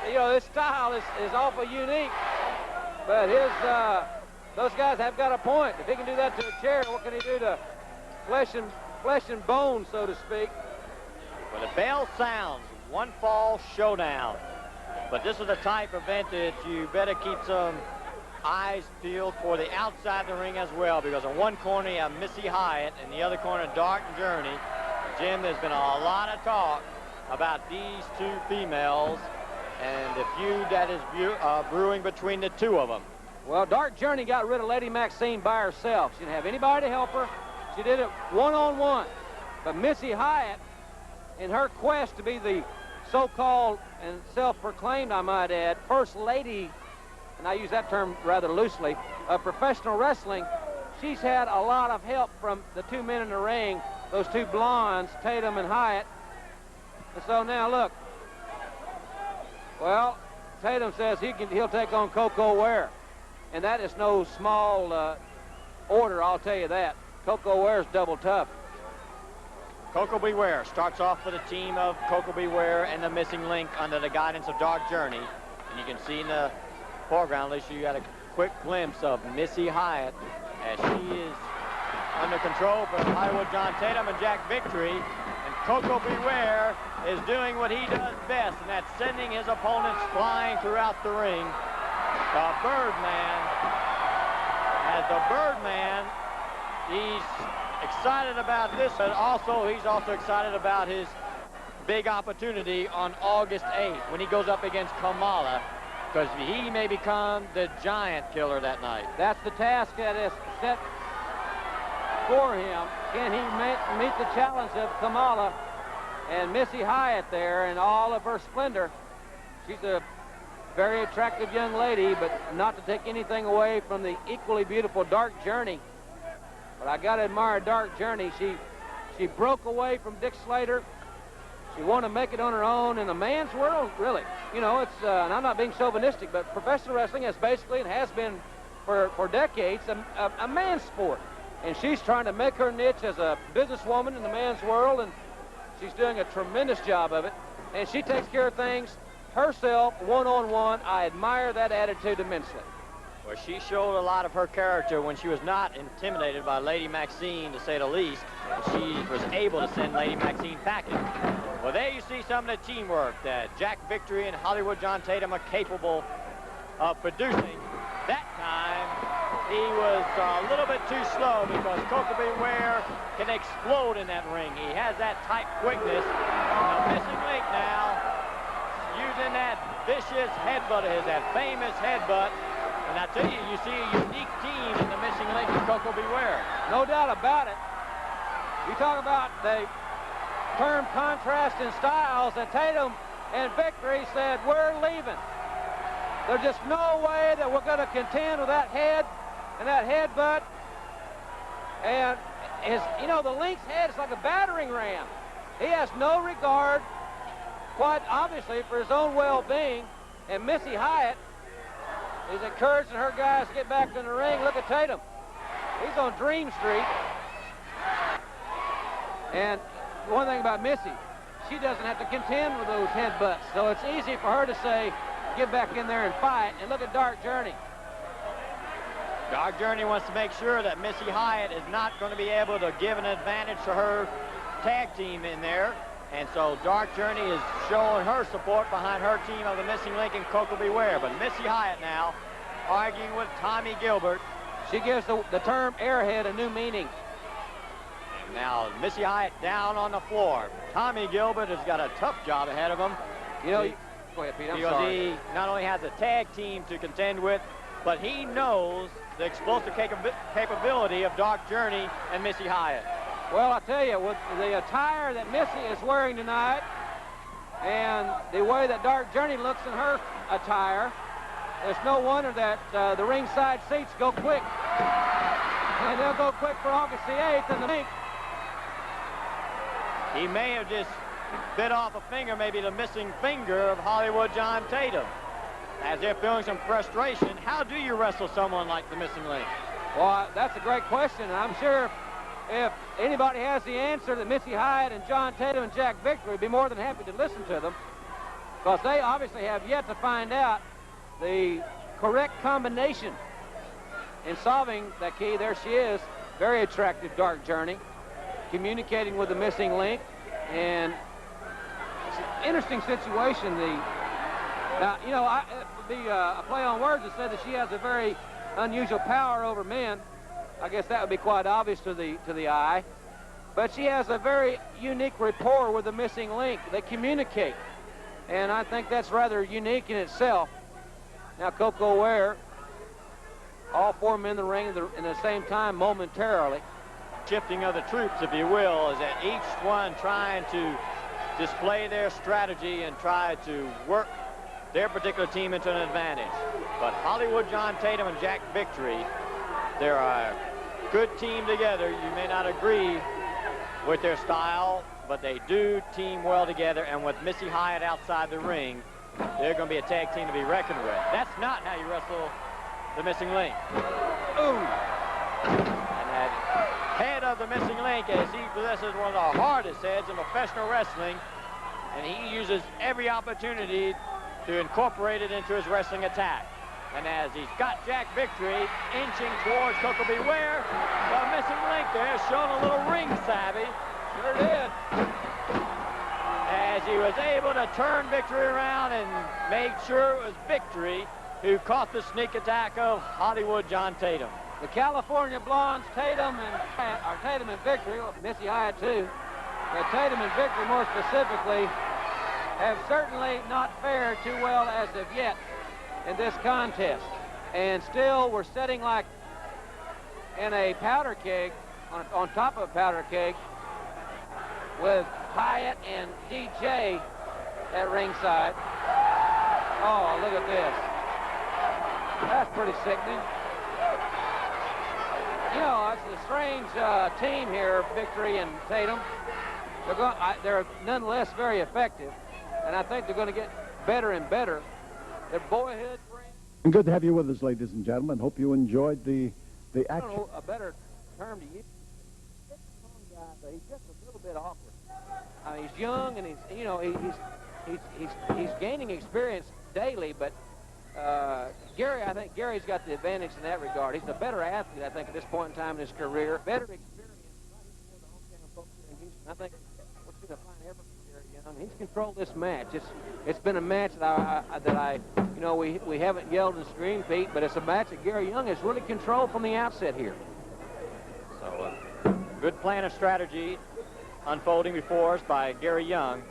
you know, this style is awful unique, but those guys have got a point. If he can do that to a chair, what can he do to flesh and bone, so to speak? Well, the bell sounds, one fall showdown. But this is the type of event that you better keep some eyes peeled for the outside the ring as well, because in one corner you have Missy Hyatt, and the other corner Dark Journey. Jim, there's been a lot of talk about these two females and the feud that is brewing between the two of them. Well, Dark Journey got rid of Lady Maxine by herself. She didn't have anybody to help her. She did it one-on-one. But Missy Hyatt, in her quest to be the so-called and self-proclaimed, I might add, first lady, and I use that term rather loosely, of professional wrestling, she's had a lot of help from the two men in the ring, those two blondes, Tatum and Hyatt. And so now look, well, Tatum says he'll take on Coco Ware, and that is no small order, I'll tell you that. Coco Ware's double tough. Coco Beware starts off with a team of Coco Beware and the Missing Link under the guidance of Dark Journey. And you can see in the foreground, at least you got a quick glimpse of Missy Hyatt as she is under control from Hollywood John Tatum and Jack Victory. And Coco Beware is doing what he does best, and that's sending his opponents flying throughout the ring. The Birdman. As the Birdman, he's excited about this, but he's also excited about his big opportunity on August 8th when he goes up against Kamala, because he may become the giant killer that night. That's the task that is set for him. Can he meet the challenge of Kamala and Missy Hyatt there in all of her splendor? She's a very attractive young lady, but not to take anything away from the equally beautiful Dark Journey. But I got to admire Dark Journey. She broke away from Dick Slater. She wanted to make it on her own in a man's world, really. You know, it's, and I'm not being chauvinistic, but professional wrestling is basically, and has been for decades, a man's sport. And she's trying to make her niche as a businesswoman in the man's world, and she's doing a tremendous job of it. And she takes care of things herself, one-on-one. I admire that attitude immensely. Well, she showed a lot of her character when she was not intimidated by Lady Maxine, to say the least. She was able to send Lady Maxine packing. Well, there you see some of the teamwork that Jack Victory and Hollywood John Tatum are capable of producing. That time, he was a little bit too slow, because Coco Beware can explode in that ring. He has that type quickness. The Missing Link now, using that vicious headbutt of his, that famous headbutt. And I tell you, you see a unique team in the Missing Link and Coco Beware. No doubt about it. You talk about the term contrast in styles, and Tatum and Victory said, we're leaving. There's just no way that we're going to contend with that head and that headbutt. And you know, the Link's head is like a battering ram. He has no regard, quite obviously, for his own well-being. And Missy Hyatt is encouraging her guys to get back in the ring. Look at Tatum. He's on Dream Street. And one thing about Missy, she doesn't have to contend with those headbutts. So it's easy for her to say, get back in there and fight. And look at Dark Journey. Dark Journey wants to make sure that Missy Hyatt is not going to be able to give an advantage to her tag team in there. And so Dark Journey is showing her support behind her team of the Missing Link and Coco Beware. But Missy Hyatt now arguing with Tommy Gilbert. She gives the term airhead a new meaning. And now Missy Hyatt down on the floor. Tommy Gilbert has got a tough job ahead of him. You know, go ahead, Pete, I'm sorry. He not only has a tag team to contend with, but he knows the explosive capability of Dark Journey and Missy Hyatt. Well, I tell you, with the attire that Missy is wearing tonight and the way that Dark Journey looks in her attire, there's no wonder that the ringside seats go quick. And they'll go quick for August the 8th in the Link. He may have just bit off a finger, maybe the missing finger of Hollywood John Tatum. As they're feeling some frustration, how do you wrestle someone like the Missing Link? Well, that's a great question, and I'm sure if anybody has the answer, that Missy Hyatt and John Tatum and Jack Victory would be more than happy to listen to them, because they obviously have yet to find out the correct combination in solving that key. There she is, very attractive Dark Journey, communicating with the Missing Link, and it's an interesting situation. Now, you know, it would be a play on words to say that she has a very unusual power over men. I guess that would be quite obvious to the eye. But she has a very unique rapport with the Missing Link. They communicate, and I think that's rather unique in itself. Now, Coco Ware, all four men in the ring in the same time momentarily. Shifting of the troops, if you will, is that each one trying to display their strategy and try to work their particular team into an advantage. But Hollywood John Tatum and Jack Victory, they're a good team together. You may not agree with their style, but they do team well together. And with Missy Hyatt outside the ring, they're going to be a tag team to be reckoned with. That's not how you wrestle the Missing Link. Ooh. And that head of the Missing Link, as he possesses one of the hardest heads in professional wrestling, and he uses every opportunity to incorporate it into his wrestling attack. And as he's got Jack Victory inching towards Coco Beware, the Missing Link there showing a little ring savvy. Sure did. As he was able to turn Victory around and made sure it was Victory who caught the sneak attack of Hollywood John Tatum. The California Blondes, Tatum and Victory, well, Missy Hyatt too, but Tatum and Victory more specifically, have certainly not fared too well as of yet in this contest. And still we're sitting like in a powder keg, on top of a powder keg, with Hyatt and DJ at ringside. Oh, look at this. That's pretty sickening. You know, it's a strange team here, Victory and Tatum. They're nonetheless very effective, and I think they're going to get better and better. Their boyhood. And good to have you with us, ladies and gentlemen. Hope you enjoyed the action. I don't know a better term to use. He's a guy, but he's just a little bit awkward. I mean, he's young, and he's gaining experience daily, but Gary, I think Gary's got the advantage in that regard. He's a better athlete, I think, at this point in time in his career. Better experience. I think we're going to find everything from Gary Young. He's controlled this match. It's been a match that you know, we haven't yelled and screamed, Pete, but it's a match that Gary Young has really controlled from the outset here. So good plan of strategy unfolding before us by Gary Young,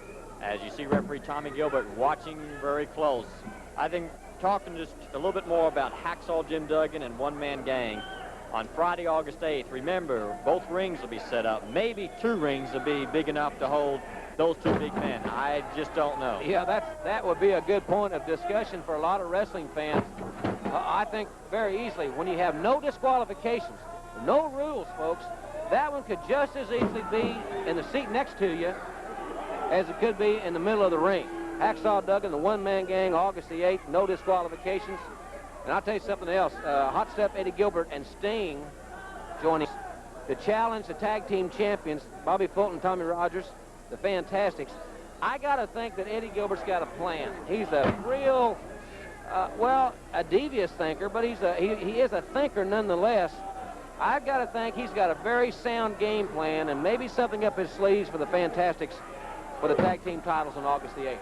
as you see referee Tommy Gilbert watching very close. I think talking just a little bit more about Hacksaw Jim Duggan and One Man Gang on Friday, August 8th. Remember, both rings will be set up. Maybe two rings will be big enough to hold those two big men. I just don't know. Yeah, that would be a good point of discussion for a lot of wrestling fans. I think very easily, when you have no disqualifications, no rules, folks, that one could just as easily be in the seat next to you as it could be in the middle of the ring. Hacksaw Duggan, the One Man Gang, August the 8th, no disqualifications. And I'll tell you something else. Hot Step Eddie Gilbert and Sting joining to challenge the tag team champions, Bobby Fulton, Tommy Rogers, the Fantastics. I got to think that Eddie Gilbert's got a plan. He's a real Well, a devious thinker, but he is a thinker nonetheless. I've got to think he's got a very sound game plan and maybe something up his sleeves for the Fantastics for the tag team titles on August the 8th.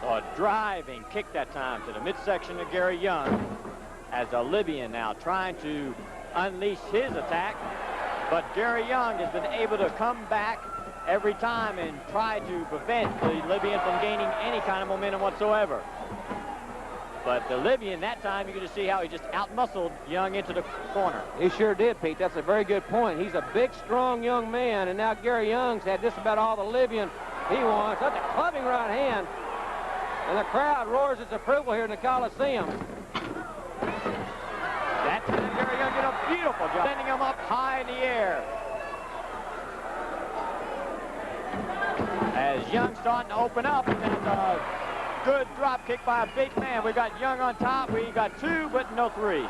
A driving kick that time to the midsection of Gary Young as the Libyan now trying to unleash his attack. But Gary Young has been able to come back every time and try to prevent the Libyan from gaining any kind of momentum whatsoever. But the Libyan, that time, you can just see how he just out-muscled Young into the corner. He sure did, Pete. That's a very good point. He's a big, strong young man, and now Gary Young's had just about all the Libyan he wants. That's a clubbing right hand. And the crowd roars its approval here in the Coliseum. That time, Gary Young did a beautiful job, sending him up high in the air. As Young starting to open up, and that's a good drop kick by a big man. We got Young on top. We got 2, but no 3. You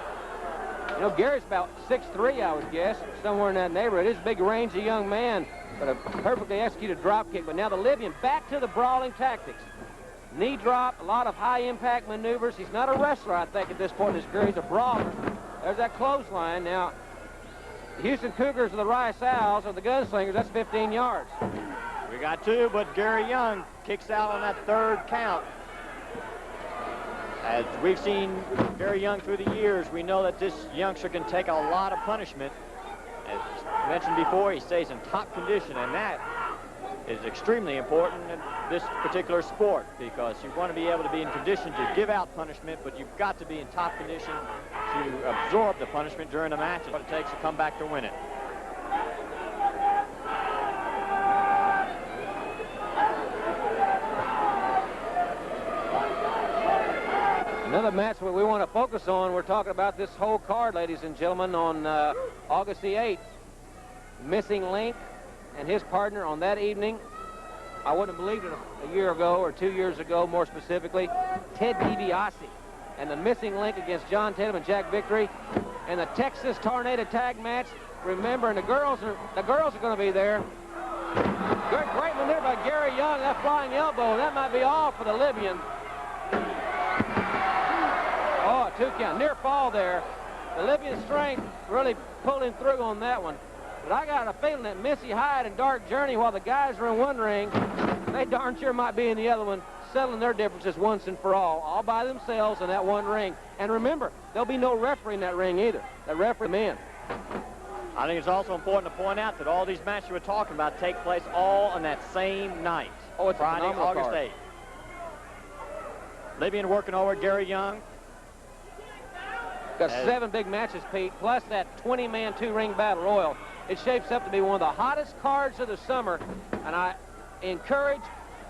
know, Gary's about 6'3", I would guess, somewhere in that neighborhood. He's a big, rangy young man, but a perfectly executed drop kick. But now the Libyan back to the brawling tactics. Knee drop, a lot of high-impact maneuvers. He's not a wrestler, I think, at this point in his career. He's a brawler. There's that clothesline. Now, the Houston Cougars or the Rice Owls or the Gunslingers, that's 15 yards. We got 2, but Gary Young kicks out on that 3rd count. As we've seen Gary Young through the years, we know that this youngster can take a lot of punishment. As mentioned before, he stays in top condition, and that is extremely important in this particular sport because you want to be able to be in condition to give out punishment, but you've got to be in top condition to absorb the punishment during the match. It's what it takes to come back to win it. Another match that we want to focus on, we're talking about this whole card, ladies and gentlemen, on August the 8th. Missing Link and his partner on that evening, I wouldn't have believed it a year ago or 2 years ago, more specifically, Ted DiBiase. And the Missing Link against John Tatum and Jack Victory. And the Texas Tornado Tag match, remember, and the girls are going to be there. Good, great maneuver by Gary Young, that flying elbow. That might be all for the Libyan. Oh, 2 count, near fall there. The Libyan strength really pulling through on that one. But I got a feeling that Missy Hyatt and Dark Journey, while the guys are in one ring, they darn sure might be in the other one, settling their differences once and for all by themselves in that one ring. And remember, there'll be no referee in that ring either. The referee men. I think it's also important to point out that all these matches we're talking about take place all on that same night. Oh, it's Friday, August 8th. Libyan working over Gary Young. Got 7 big matches, Pete, plus that 20-man 2-ring battle royal. It shapes up to be one of the hottest cards of the summer, and I encourage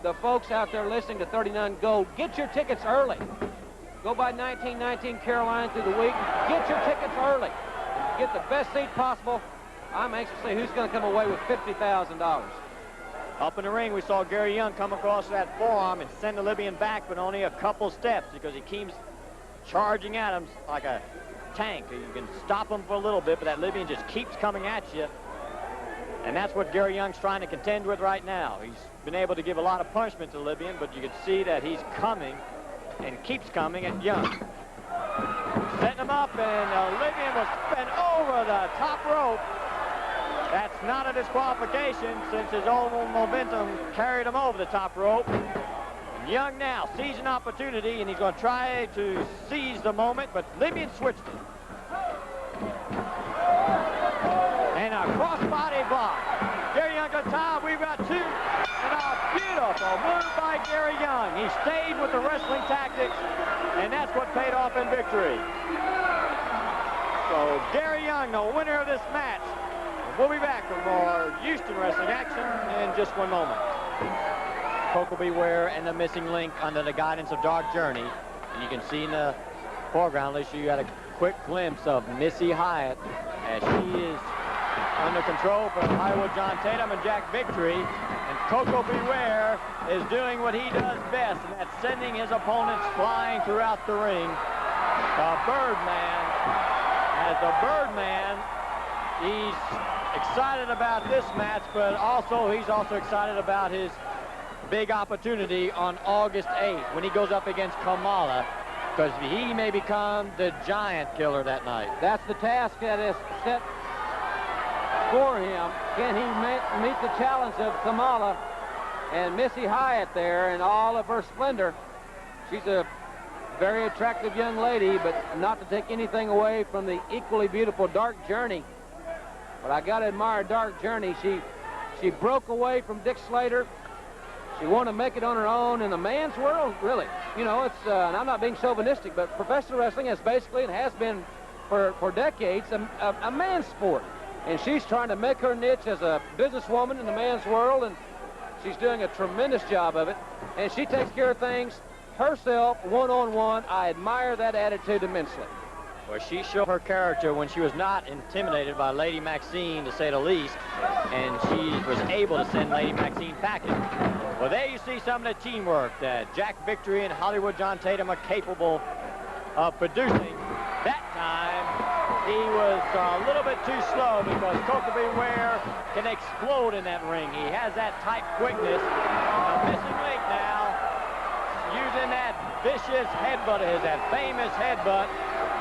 the folks out there listening to 39 Gold, get your tickets early. Go by 1919 Caroline through the week. Get your tickets early. Get the best seat possible. I'm anxious to see who's going to come away with $50,000. Up in the ring, we saw Gary Young come across that forearm and send the Libyan back, but only a couple steps because he keeps charging at him like a tank. You can stop him for a little bit, but that Libyan just keeps coming at you. And that's what Gary Young's trying to contend with right now. He's been able to give a lot of punishment to the Libyan, but you can see that he's coming and keeps coming at Young. Setting him up, and the Libyan was bent over the top rope. That's not a disqualification since his own momentum carried him over the top rope. And Young now sees an opportunity, and he's going to try to seize the moment, but Libyan switched it. And a crossbody block. Gary Young on top. We've got 2. And a beautiful move by Gary Young. He stayed with the wrestling tactics, and that's what paid off in victory. So Gary Young, the winner of this match. We'll be back for more Houston wrestling action in just one moment. Koko B. Ware and the Missing Link under the guidance of Dark Journey. And you can see in the foreground, at least you got a quick glimpse of Missy Hyatt as she is under control from Iowa John Tatum and Jack Victory. And Koko B. Ware is doing what he does best, and that's sending his opponents flying throughout the ring. The Birdman, as the Birdman, he's excited about this match, but he's also excited about his big opportunity on August 8th when he goes up against Kamala. because he may become the giant killer that night. That's the task that is set for him. Can he meet the challenge of Kamala and Missy Hyatt there in all of her splendor? She's a very attractive young lady, but not to take anything away from the equally beautiful Dark Journey. But I got to admire Dark Journey. She broke away from Dick Slater. She wanted to make it on her own in the man's world, really. You know, it's, and I'm not being chauvinistic, but professional wrestling is basically, and has been for decades, a man's sport. And she's trying to make her niche as a businesswoman in the man's world, and she's doing a tremendous job of it. And she takes care of things herself, one-on-one. I admire that attitude immensely. Well, she showed her character when she was not intimidated by Lady Maxine, to say the least, and she was able to send Lady Maxine packing. Well, there you see some of the teamwork that Jack Victory and Hollywood John Tatum are capable of producing. That time, he was a little bit too slow because Koko B. Ware can explode in that ring. He has that tight quickness. Missing Link now, using that vicious headbutt of his, that famous headbutt.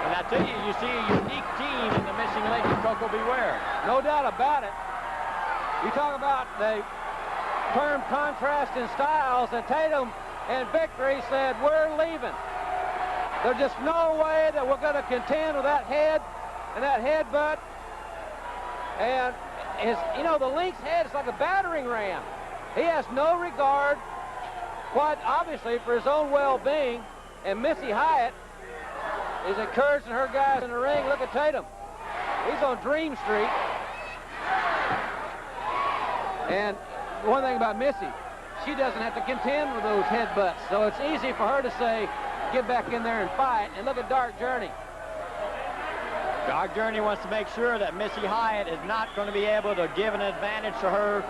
And I tell you, you see a unique team in the Missing Link and Koko B. Ware. No doubt about it. You talk about the term contrast in styles, and Tatum and Victory said, we're leaving. There's just no way that we're going to contend with that head and that headbutt. And you know, the Link's head is like a battering ram. He has no regard, quite obviously, for his own well-being. And Missy Hyatt is encouraging her guys in the ring. Look at Tatum. He's on Dream Street. And one thing about Missy, she doesn't have to contend with those headbutts. So it's easy for her to say, get back in there and fight. And look at Dark Journey. Dark Journey wants to make sure that Missy Hyatt is not going to be able to give an advantage to her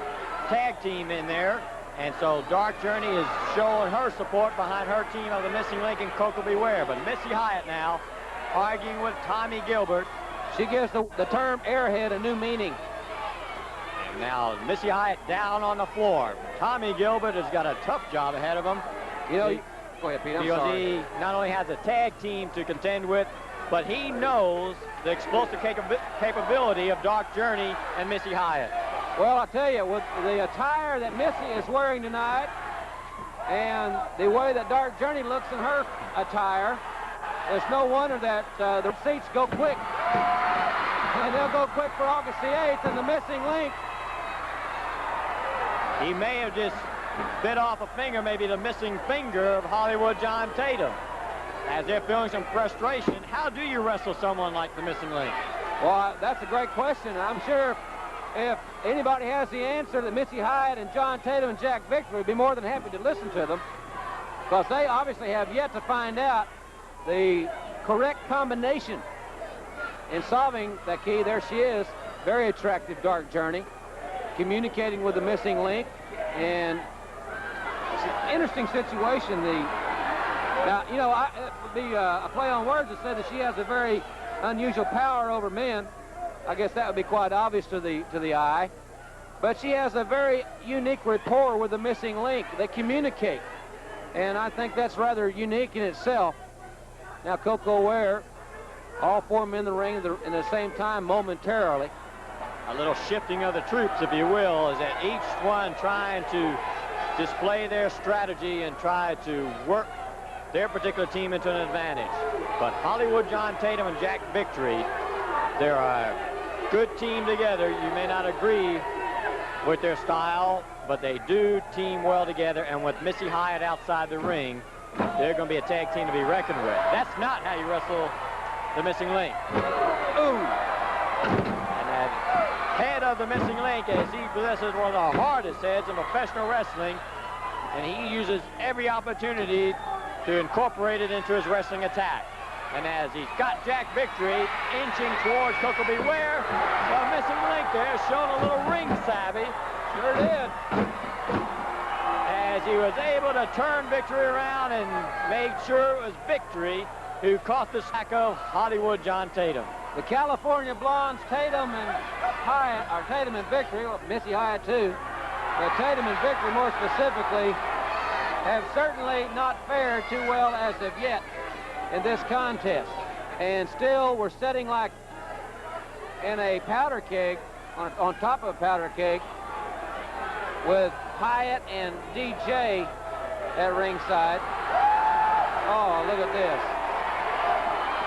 tag team in there. And so Dark Journey is showing her support behind her team of the Missing Link and Koko B. Ware. But Missy Hyatt now arguing with Tommy Gilbert. She gives the term airhead a new meaning. And now Missy Hyatt down on the floor. Tommy Gilbert has got a tough job ahead of him. You know, go ahead, Pete. I'm because sorry. he not only has a tag team to contend with, but he knows the explosive capability of Dark Journey and Missy Hyatt. Well, I'll tell you, with the attire that Missy is wearing tonight and the way that Dark Journey looks in her attire, it's no wonder that the seats go quick. And they'll go quick for August the 8th, and the Missing Link. He may have just bit off a finger, maybe the missing finger of Hollywood John Tatum. As they're feeling some frustration, how do you wrestle someone like the Missing Link? Well, that's a great question. I'm sure if anybody has the answer, that Missy Hyatt and John Tatum and Jack Victory would be more than happy to listen to them, because they obviously have yet to find out the correct combination in solving that key. There she is, very attractive Dark Journey, communicating with the Missing Link, and it's an interesting situation. Now, you know, a play on words that said that she has a very unusual power over men. I guess that would be quite obvious to the eye. But she has a very unique rapport with the Missing Link. They communicate. And I think that's rather unique in itself. Now, Koko Ware, all four men in the ring in the same time momentarily. A little shifting of the troops, if you will, is that each one trying to display their strategy and try to work their particular team into an advantage. But Hollywood John Tatum and Jack Victory, they're a good team together. You may not agree with their style, but they do team well together. And with Missy Hyatt outside the ring, they're going to be a tag team to be reckoned with. That's not how you wrestle the Missing Link. Ooh! And that head of the Missing Link, as he possesses one of the hardest heads in professional wrestling, and he uses every opportunity to incorporate it into his wrestling attack. And as he's got Jack Victory inching towards Koko B. Ware, the Missing Link there showing a little ring savvy. Sure did. As he was able to turn Victory around and made sure it was Victory who caught the sack of Hollywood John Tatum. The California Blondes, Tatum and Hyatt, or Tatum and Victory, well, Missy Hyatt too, but Tatum and Victory more specifically, have certainly not fared too well as of yet. in this contest. And still, we're sitting like in a powder keg, on top of a powder keg, with Hyatt and DJ at ringside. Oh, look at this.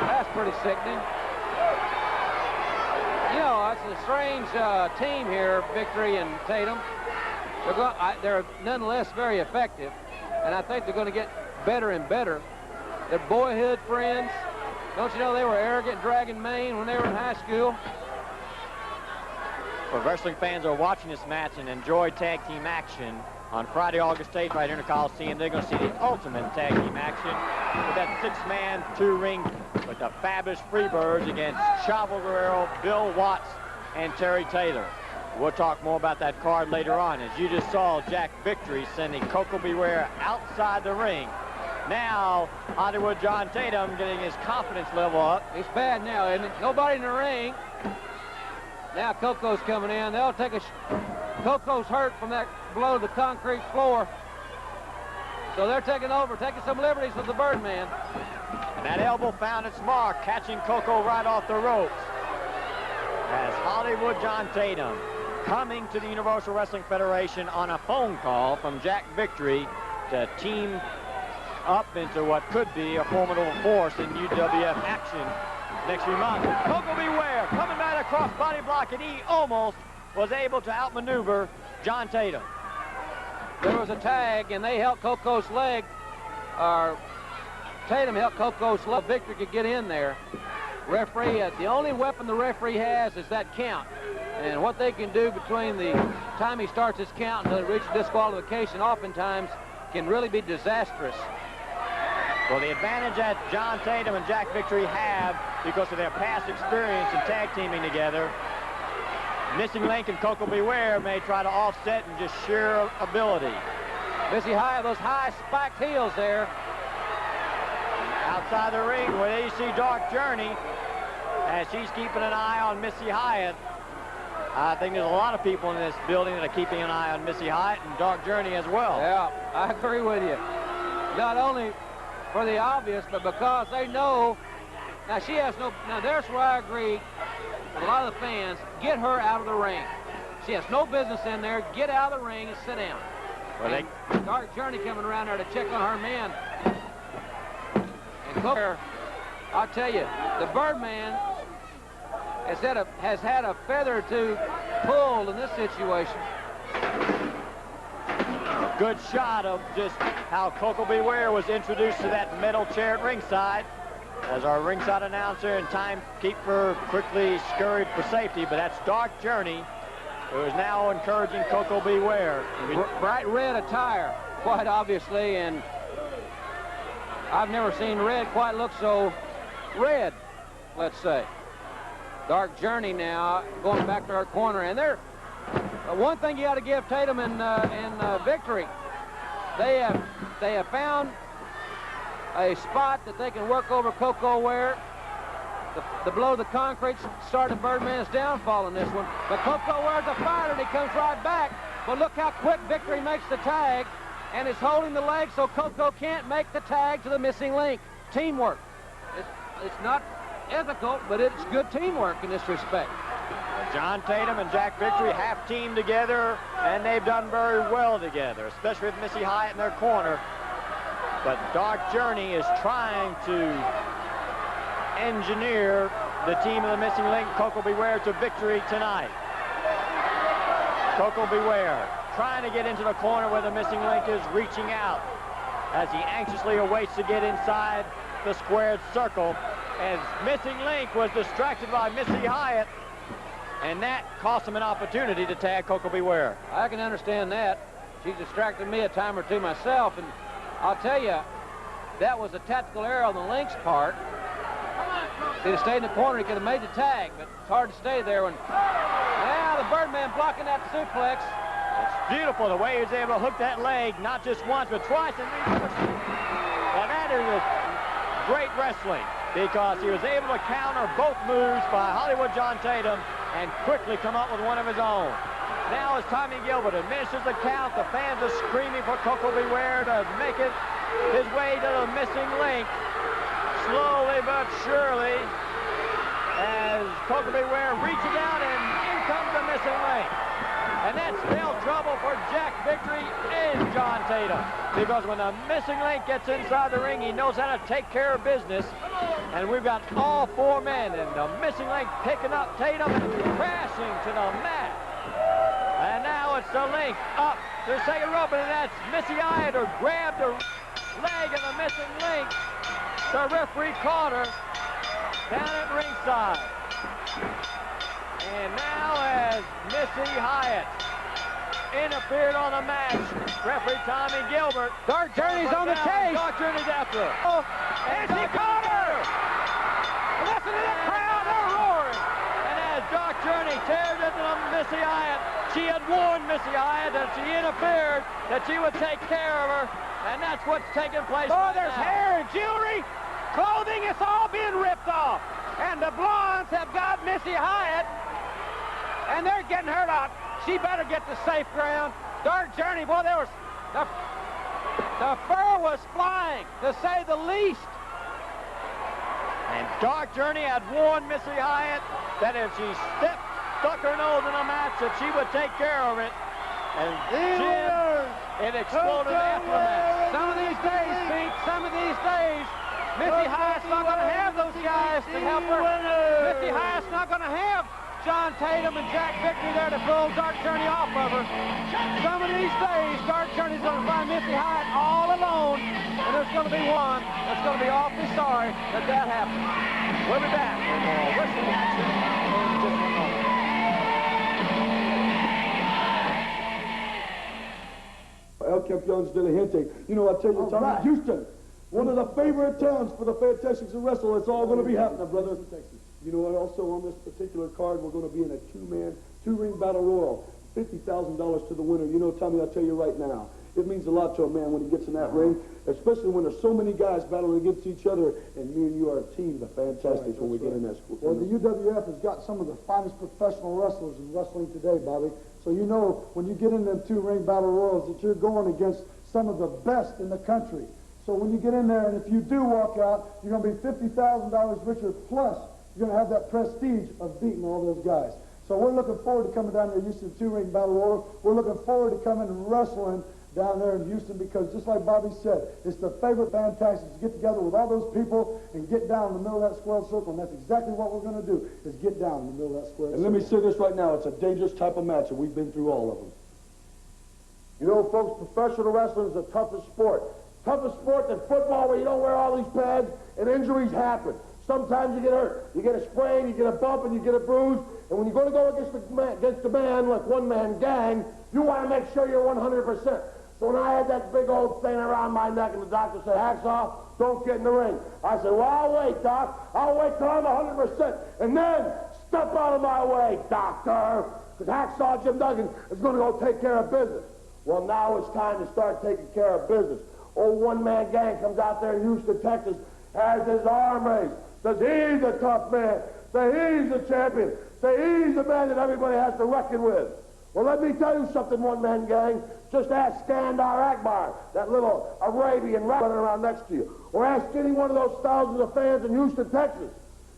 That's pretty sickening. You know, it's a strange team here, Victory and Tatum. They're nonetheless very effective, and I think they're going to get better and better. They're boyhood friends. Don't you know they were arrogant Dragon Maine when they were in high school? For wrestling fans who are watching this match and enjoy tag team action, on Friday, August 8th, right here in the Coliseum, they're going to see the ultimate tag team action with that 6-man, 2-ring with the fabulous Freebirds against Chavo Guerrero, Bill Watts, and Terry Taylor. We'll talk more about that card later on. As you just saw, Jack Victory sending Koko B. Ware outside the ring. Now, Hollywood John Tatum getting his confidence level up. It's bad now, isn't it? Nobody in the ring. Now Koko's coming in. They'll take Koko's hurt from that blow to the concrete floor. So they're taking over, taking some liberties with the Birdman. And that elbow found its mark, catching Koko right off the ropes. As Hollywood John Tatum coming to the Universal Wrestling Federation on a phone call from Jack Victory to team up into what could be a formidable force in UWF action next few months. Koko B. Ware coming right across body block, and he almost was able to outmaneuver John Tatum. There was a tag, and they held Koko's leg. Tatum held Koko's leg. Victor could get in there. Referee, the only weapon the referee has is that count. And what they can do between the time he starts his count until he reaches disqualification oftentimes can really be disastrous. Well, the advantage that John Tatum and Jack Victory have because of their past experience in tag teaming together, Missing Link and Koko B. Ware may try to offset in just sheer ability. Missy Hyatt, those high spiked heels there. Outside the ring, where you see Dark Journey, as she's keeping an eye on Missy Hyatt. I think there's a lot of people in this building that are keeping an eye on Missy Hyatt and Dark Journey as well. Yeah, I agree with you. Not only for the obvious, but because they know. Now, she has no. Now, there's where I agree with a lot of the fans. Get her out of the ring. She has no business in there. Get out of the ring and sit down. Well, Dark Journey coming around there to check on her man. And Koko, I'll tell you, the Birdman has had a feather to pull in this situation. Good shot of just how Koko B. Ware was introduced to that metal chair at ringside. As our ringside announcer and timekeeper quickly scurried for safety, but that's Dark Journey, who is now encouraging Koko B. Ware. Bright red attire, quite obviously, and I've never seen red quite look so red, let's say. Dark Journey now going back to her corner, and they're one thing you got to give Tatum and Victory. They have found a spot that they can work over Koko Ware. The blow to the concrete started Birdman's downfall in this one. But Koko Ware's a fighter, and he comes right back. But look how quick Victory makes the tag, and is holding the leg so Koko can't make the tag to the Missing Link. Teamwork. It's not ethical, but it's good teamwork in this respect. John Tatum and Jack Victory have teamed together, and they've done very well together, especially with Missy Hyatt in their corner. But Dark Journey is trying to engineer the team of the Missing Link, Koko B. Ware, to victory tonight. Koko B. Ware trying to get into the corner where the Missing Link is, reaching out as he anxiously awaits to get inside the squared circle, as Missing Link was distracted by Missy Hyatt, and that cost him an opportunity to tag Koko B. Ware. I can understand that. She's distracted me a time or two myself, and I'll tell you, that was a tactical error on the Link's part. If he'd have stayed in the corner, he could have made the tag, but it's hard to stay there when... Now the Birdman blocking that suplex. It's beautiful the way he was able to hook that leg, not just once, but twice, and reverse. Now that is great wrestling, because he was able to counter both moves by Hollywood John Tatum and quickly come up with one of his own. Now as Tommy Gilbert administers the count, the fans are screaming for Koko B. Ware to make it his way to the Missing Link. slowly but surely, as Kokobe Ware reaches out, and in comes the missing link. And that's spelled trouble for Jack Victory and John Tatum. Because when the missing link gets inside the ring, he knows how to take care of business. And we've got all 4 men, and the missing link picking up Tatum and crashing to the mat. And now it's the link up to the second rope, and that's Missy Hyatt who grabbed the leg of the missing link. The referee caught her down at ringside. And now as Missy Hyatt interfered on the match, referee Tommy Gilbert. Dark Journey's on the case. Dark Journey's after her. Oh, and she caught her! Listen to the crowd, they're roaring! And as Dark Journey tears into Missy Hyatt, she had warned Missy Hyatt that she interfered, that she would take care of her, and that's what's taking place right there's now. hair and jewelry, clothing, it's all being ripped off. And the Blondes have got Missy Hyatt, and they're getting her out. She better get to safe ground. Dark Journey, boy, there was the fur was flying, to say the least. And Dark Journey had warned Missy Hyatt that if she stuck her nose in a match, that she would take care of it. And it exploded after the match. Some of these days, Pete, some of these days, Missy Hyatt's not going to have those guys to help her. Missy Hyatt's not going to have John Tatum and Jack Victory there to pull Dark Journey off of her. Some of these days, Dark Journey's going to find Missy Hyatt all alone, and there's going to be one that's going to be awfully sorry that happened. We'll be back with more wrestling action in just a moment. El Campeones de la Gente. You know, I tell you, Tommy, Houston, one of the favorite towns for the Fantastics to wrestle. It's all going to be happening, brother. You know what? Also on this particular card, we're going to be in a two-ring battle royal. $50,000 to the winner. You know, Tommy, I'll tell you right now, it means a lot to a man when he gets in that ring, especially when there's so many guys battling against each other, and me and you are a team, the Fantastics, when we get in that school. Well, the UWF has got some of the finest professional wrestlers in wrestling today, Bobby. So you know when you get in them two-ring battle royals that you're going against some of the best in the country. So when you get in there, and if you do walk out, you're going to be $50,000 richer, plus you're going to have that prestige of beating all those guys. So we're looking forward to coming down there to Houston two-ring battle royal. We're looking forward to coming and wrestling down there in Houston because, just like Bobby said, it's the favorite Fantastics to get together with all those people and get down in the middle of that square circle. And that's exactly what we're going to do, is get down in the middle of that square circle. And let me say this right now, it's a dangerous type of match, and we've been through all of them. You know, folks, professional wrestling is the toughest sport. Toughest sport than football, where you don't wear all these pads and injuries happen. Sometimes you get hurt. You get a sprain, you get a bump, and you get a bruise. And when you're going to go against the man, like one-man gang, you want to make sure you're 100%. So when I had that big old thing around my neck and the doctor said, Hacksaw, don't get in the ring, I said, well, I'll wait, Doc. I'll wait till I'm 100%. And then step out of my way, Doctor. Because Hacksaw Jim Duggan is going to go take care of business. Well, now it's time to start taking care of business. Old one-man gang comes out there in Houston, Texas, has his arm raised. Says he's a tough man. Say he's the champion. Say he's the man that everybody has to reckon with. Well, let me tell you something, one-man gang. Just ask Skandar Akbar, that little Arabian running around next to you. Or ask any one of those thousands of fans in Houston, Texas.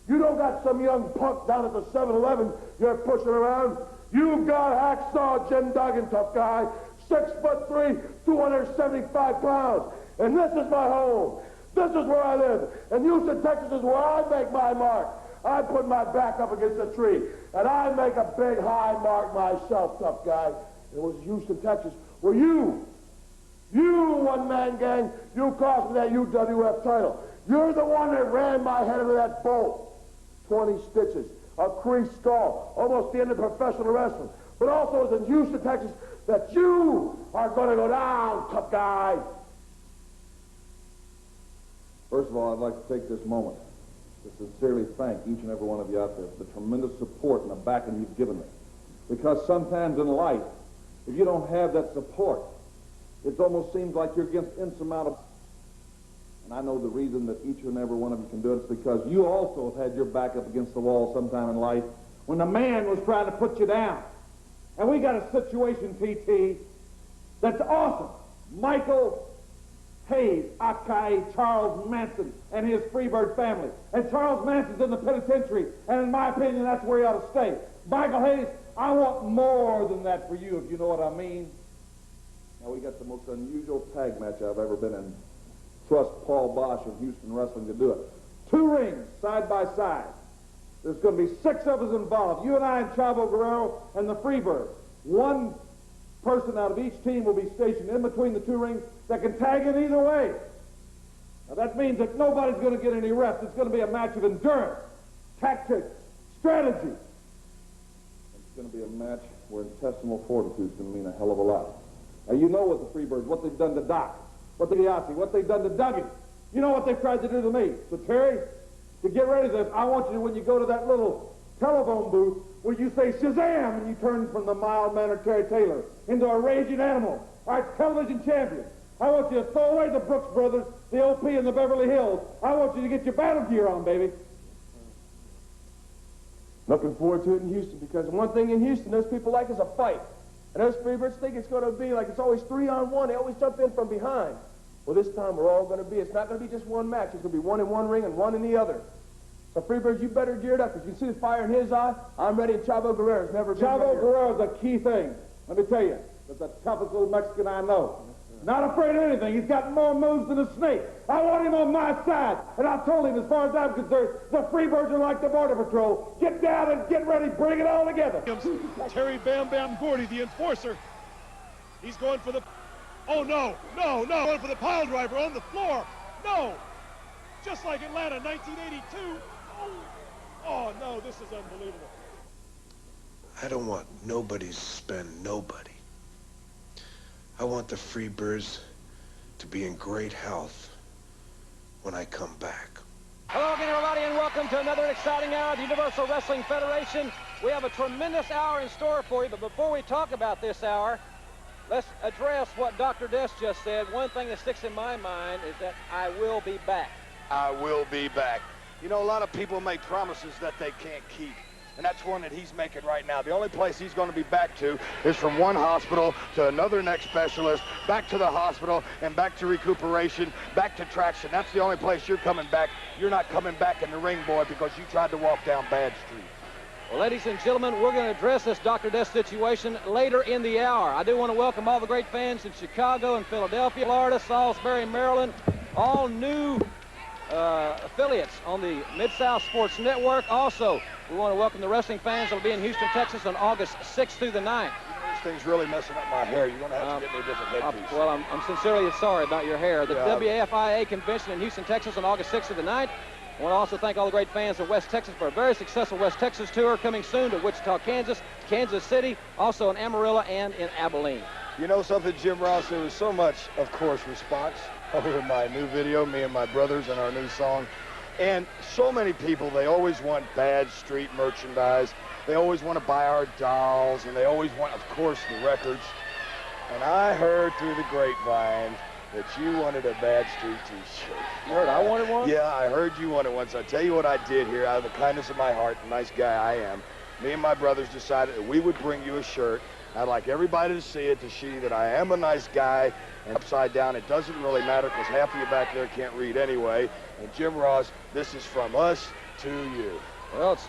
You don't got some young punk down at the 7-Eleven you're pushing around. You've got Hacksaw Jim Duggan, tough guy. 6'3", 275 pounds. And this is my home. This is where I live. And Houston, Texas is where I make my mark. I put my back up against a tree, and I make a big high mark myself, tough guy. It was Houston, Texas, where you one-man gang, you cost me that UWF title. You're the one that ran my head into that bolt. 20 stitches, a creased skull, almost the end of professional wrestling. But also it's in Houston, Texas, that you are going to go down, tough guy. First of all, I'd like to take this moment to sincerely thank each and every one of you out there for the tremendous support and the backing you've given me. Because sometimes in life, if you don't have that support, it almost seems like you're against insurmountable. And I know the reason that each and every one of you can do it is because you also have had your back up against the wall sometime in life when the man was trying to put you down. And we got a situation, TT, that's awesome. Michael paid Akai Charles Manson and his Freebird family. And Charles Manson's in the penitentiary, and in my opinion, that's where he ought to stay. Michael Hayes, I want more than that for you, if you know what I mean. Now, we got the most unusual tag match I've ever been in. Trust Paul Bosch of Houston Wrestling to do it. 2 rings, side by side. There's going to be 6 of us involved. You and I and Chavo Guerrero and the Freebird. 1 person out of each team will be stationed in between the 2 rings that can tag in either way. Now that means that nobody's going to get any rest. It's going to be a match of endurance, tactics, strategy. It's going to be a match where intestinal fortitude is going to mean a hell of a lot. Now, you know what the Freebirds, what they've done to Doc, what they've done to Dougie. You know what they've tried to do to me. So, Terry, to get ready to this, I want you, when you go to that little telephone booth, where you say Shazam, and you turn from the mild-mannered Terry Taylor into a raging animal, our television champion. I want you to throw away the Brooks Brothers, the OP, and the Beverly Hills. I want you to get your battle gear on, baby. Looking forward to it in Houston, because one thing in Houston those people like is a fight. And those Freebirds think it's going to be like it's always 3-on-1. They always jump in from behind. Well, this time we're all going to be, it's not going to be just one match. It's going to be 1 in one ring and 1 in the other. So, Freebirds, you better gear it up, because you can see the fire in his eye. I'm ready, and Chavo Guerrero's never been ready. Chavo Guerrero's a key thing. Let me tell you, that's the toughest little Mexican I know. Not afraid of anything. He's got more moves than a snake. I want him on my side. And I told him, as far as I'm concerned, the Freebirds are like the Border Patrol. Get down and get ready. Bring it all together. Terry Bam Bam Gordy, the enforcer. He's going for the... Oh, no. Going for the pile driver on the floor. No. Just like Atlanta, 1982. Oh, no, this is unbelievable. I don't want nobody to spend nobody. I want the Freebirds to be in great health when I come back. Hello again, everybody, and welcome to another exciting hour of the Universal Wrestling Federation. We have a tremendous hour in store for you, but before we talk about this hour, let's address what Dr. Death just said. One thing that sticks in my mind is that I will be back. I will be back. You know, a lot of people make promises that they can't keep. And that's one that he's making right now. The only place he's going to be back to is from one hospital to another neck specialist, back to the hospital, and back to recuperation, back to traction. That's the only place you're coming back. You're not coming back in the ring, boy, because you tried to walk down bad street. Well, ladies and gentlemen, we're going to address this Dr. Death situation later in the hour. I do want to welcome all the great fans in Chicago and Philadelphia, Florida, Salisbury, Maryland, all new affiliates on the Mid-South Sports Network. Also, we want to welcome the wrestling fans that will be in Houston, Texas on August 6th through the 9th. This thing's really messing up my hair. You're going to have to get me a different headpiece. Well, I'm sincerely sorry about your hair. The WAFIA convention in Houston, Texas on August 6th through the 9th. I want to also thank all the great fans of West Texas for a very successful West Texas tour coming soon to Wichita, Kansas, Kansas City, also in Amarillo and in Abilene. You know something, Jim Ross? There was so much, of course, response over my new video, me and my brothers, and our new song. And so many people, they always want bad street merchandise. They always want to buy our dolls, and they always want, of course, the records. And I heard through the grapevine that you wanted a Bad Street t-shirt. You heard I wanted one? Yeah, I heard you wanted one. So I tell you what I did here, out of the kindness of my heart, the nice guy I am, me and my brothers decided that we would bring you a shirt. I'd like everybody to see it, to see that I am a nice guy. And upside down, it doesn't really matter because half of you back there can't read anyway. And Jim Ross, this is from us to you. Well, it's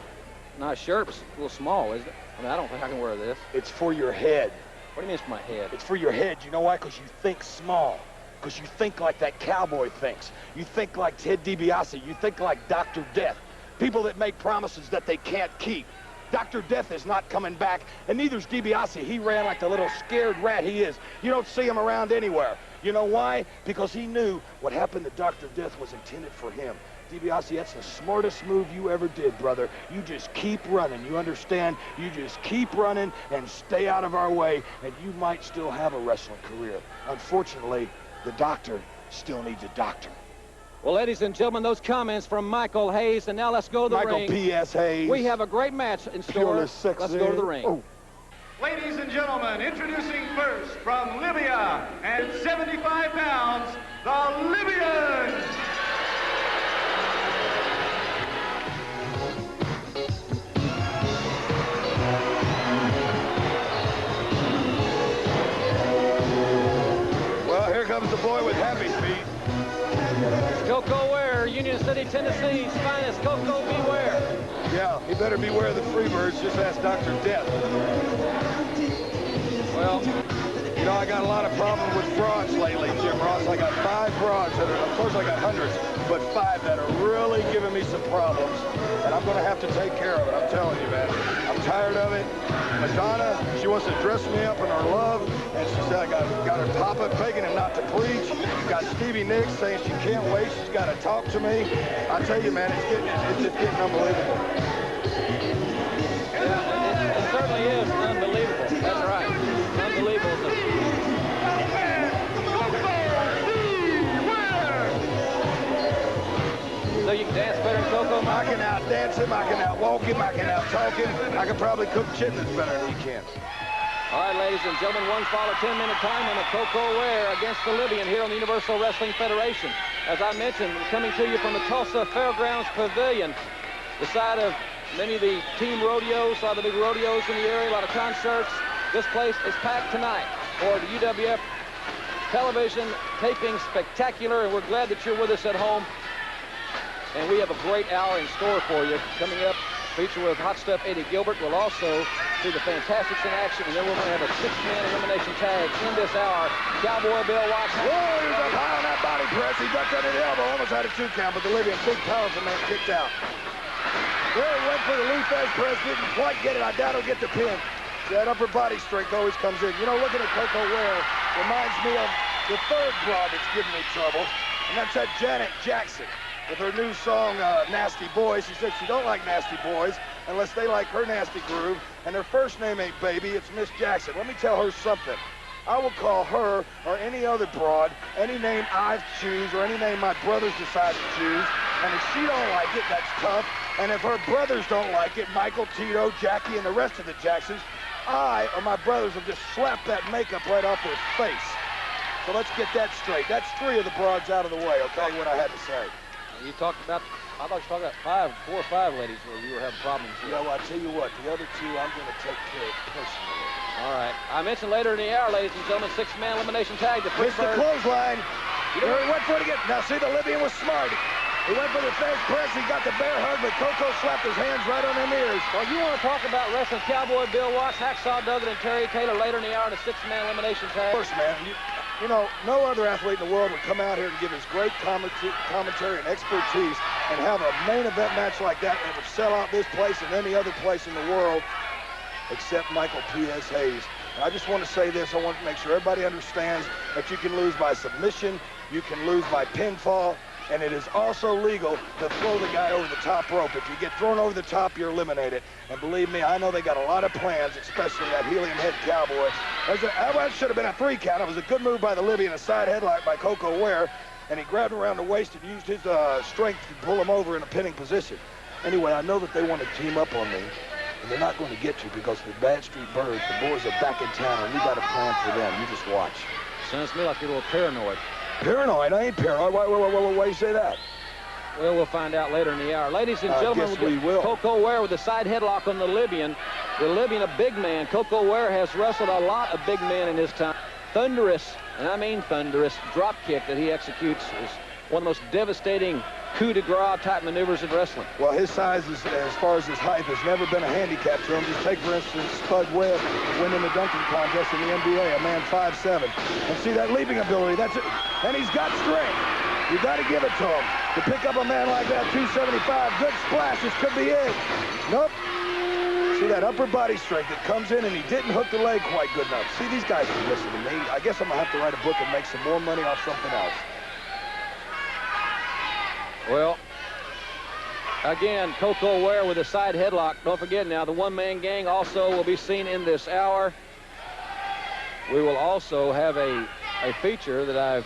a nice shirt, but it's a little small, isn't it? I mean, I don't think I can wear this. It's for your head. What do you mean it's for my head? It's for your head. You know why? Because you think small. Because you think like that cowboy thinks. You think like Ted DiBiase. You think like Dr. Death. People that make promises that they can't keep. Dr. Death is not coming back, and neither's DiBiase. He ran like the little scared rat he is. You don't see him around anywhere. You know why? Because he knew what happened to Dr. Death was intended for him. DiBiase, that's the smartest move you ever did, brother. You just keep running. You understand? You just keep running and stay out of our way, and you might still have a wrestling career. Unfortunately, the doctor still needs a doctor. Well, ladies and gentlemen, those comments from Michael Hayes, and now let's go to the ring. Michael P.S. Hayes. We have a great match in store. Let's go to the ring. Oh. Ladies and gentlemen, introducing first from Libya, and 75 pounds, the Libyans. Well, here comes the boy with happy feet. Union City, Tennessee's finest, Koko B. Ware. Yeah, he better beware of the Freebirds. Just ask Dr. Death. Well, you know, I got a lot of problems with frauds lately, Jim Ross. I got 5 frauds that are, of course I got hundreds, but 5 that are really giving me some problems. And I'm going to have to take care of it, I'm telling you, man. I'm tired of it. Madonna, she wants to dress me up in her love, and she said I got her pop-up begging and not to preach. Got Stevie Nicks saying she can't wait, she's got to talk to me. I tell you, man, it's just getting unbelievable. Yeah, it certainly is unbelievable. That's right. Unbelievable. So you can dance better than Koko? I can out-dance him, I can out-walk him, I can out-talk him. I can probably cook chitlins better than he can. All right, ladies and gentlemen, one fall, a 10-minute time limit. Koko Ware against the Libyan here on the Universal Wrestling Federation. As I mentioned, coming to you from the Tulsa Fairgrounds Pavilion, the side of many of the team rodeos, a lot of the big rodeos in the area, a lot of concerts. This place is packed tonight for the UWF television taping spectacular, and we're glad that you're with us at home. And we have a great hour in store for you. Coming up, feature with Hot Stuff Eddie Gilbert. We'll also see the Fantastics in action, and then we're going to have a 6-man elimination tag in this hour. Cowboy Bill Watts. Whoa, he's up high on that body press. He ducked under the elbow, almost had a 2 count, but the Libyan, big, powerful man, kicked out. There he went for the Lou Thesz press, didn't quite get it. I doubt he'll get the pin. That upper body strength always comes in. You know, looking at Koko Ware reminds me of the 3rd broad that's giving me trouble, and that's that Janet Jackson. With her new song, Nasty Boys. She said she don't like nasty boys unless they like her nasty groove, and her first name ain't Baby, it's Miss Jackson. Let me tell her something. I will call her or any other broad any name I choose or any name my brothers decide to choose, and if she don't like it, that's tough, and if her brothers don't like it, Michael, Tito, Jackie, and the rest of the Jacksons, I or my brothers will just slap that makeup right off their face. So let's get that straight. That's 3 of the broads out of the way. I'll tell you what I had to say. You talked about, I thought you talked about 4 or 5 ladies where you were having problems with. Yeah, well, I tell you what, the other 2 I'm going to take care of personally. All right. I mentioned later in the hour, ladies and gentlemen, 6-man elimination tag. Missed the clothesline. There he went for it again. Now, see, the Libyan was smart. He went for the Thesz press. He got the bear hug, but Koko slapped his hands right on them ears. Well, you want to talk about wrestling Cowboy Bill Watts, Hacksaw Duggan, and Terry Taylor later in the hour in a 6-man elimination tag? Of course, man. You know, no other athlete in the world would come out here and give his great commentary and expertise and have a main event match like that that would sell out this place and any other place in the world except Michael P.S. Hayes. And I just want to say this. I want to make sure everybody understands that you can lose by submission, you can lose by pinfall, and it is also legal to throw the guy over the top rope. If you get thrown over the top, you're eliminated. And believe me, I know they got a lot of plans, especially that helium head Cowboy. That should have been a 3 count. It was a good move by the Libyan, a side headlock by Koko Ware, and he grabbed him around the waist and used his strength to pull him over in a pinning position. Anyway, I know that they want to team up on me, and they're not going to get you because the Bad Street Birds, the boys are back in town, and we got a plan for them. You just watch. Sounds to me like you're a little paranoid. Paranoid? I ain't paranoid. Why do you say that? Well, we'll find out later in the hour. Ladies and gentlemen, we will. Koko Ware with a side headlock on the Libyan. The Libyan, a big man. Koko Ware has wrestled a lot of big men in his time. Thunderous, and I mean thunderous, drop kick that he executes is one of the most devastating coup de grace type maneuvers in wrestling. Well, his size, as far as his height, has never been a handicap to him. Just take, for instance, Spud Webb winning the dunking contest in the NBA, a man 5'7". And see that leaping ability, that's it. And he's got strength. You got to give it to him. To pick up a man like that, 275, good splash, this could be it. Nope. See that upper body strength that comes in, and he didn't hook the leg quite good enough. See, these guys can listen to me. I guess I'm going to have to write a book and make some more money off something else. Well, again, Koko Ware with a side headlock. Don't forget now, the one-man gang also will be seen in this hour. We will also have a feature that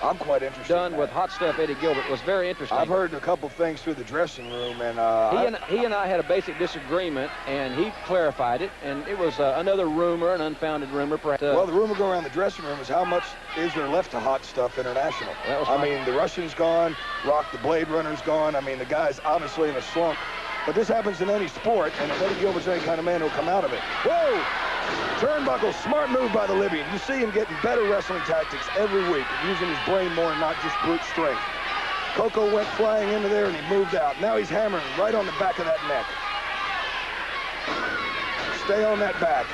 I'm quite interested done with Hot Stuff Eddie Gilbert. It was very interesting. I've heard a couple things through the dressing room, and he and I had a basic disagreement, and he clarified it, and it was another rumor, an unfounded rumor, perhaps. Well, the rumor going around the dressing room is how much is there left to Hot Stuff International. I mean, the Russian's gone, Rock the Blade Runner's gone. I mean, the guy's obviously in a slump. But this happens in any sport, and if Eddie Gilbert's any kind of man who'll come out of it. Whoa! Turnbuckle, smart move by the Libyan. You see him getting better wrestling tactics every week, using his brain more and not just brute strength. Coco went flying into there and he moved out. Now he's hammering right on the back of that neck. Stay on that back.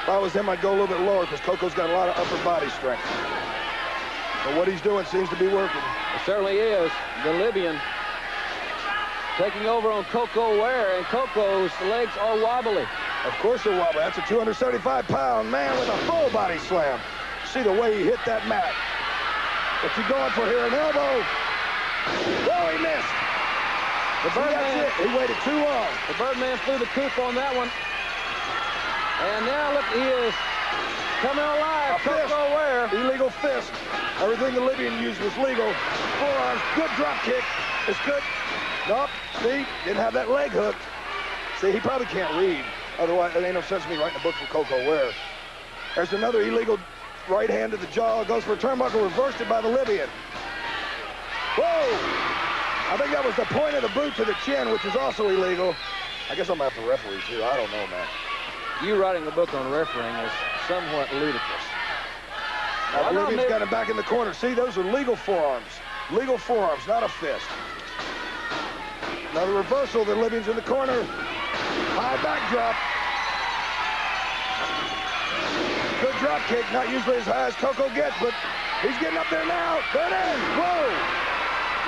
If I was him, I'd go a little bit lower because Coco's got a lot of upper body strength. But what he's doing seems to be working. It certainly is. The Libyan taking over on Coco Ware, and Coco's legs are wobbly. Of course they're wobbly. That's a 275-pound man with a full body slam. See the way he hit that mat. What's he going for here? An elbow. Oh, he missed. The Birdman, that's it. He waited too long. The Birdman flew the coop on that one. And now look, he is coming alive. Coco Ware. Illegal fist. Everything the Libyan used was legal. Forearms. Good drop kick. It's good. Nope. See? Didn't have that leg hook. See, he probably can't read. Otherwise, it ain't no sense in me writing a book for Coco Ware. There's another illegal right hand to the jaw. Goes for a turnbuckle. Reversed it by the Libyan. Whoa! I think that was the point of the boot to the chin, which is also illegal. I guess I'm going to have to referee, too. I don't know, man. You writing a book on refereeing is somewhat ludicrous. Now, the Libyan's got him back in the corner. See, those are legal forearms. Legal forearms, not a fist. Another reversal. The Libyan's in the corner. High backdrop. Good drop kick. Not usually as high as Coco gets, but he's getting up there now. There it is. Whoa.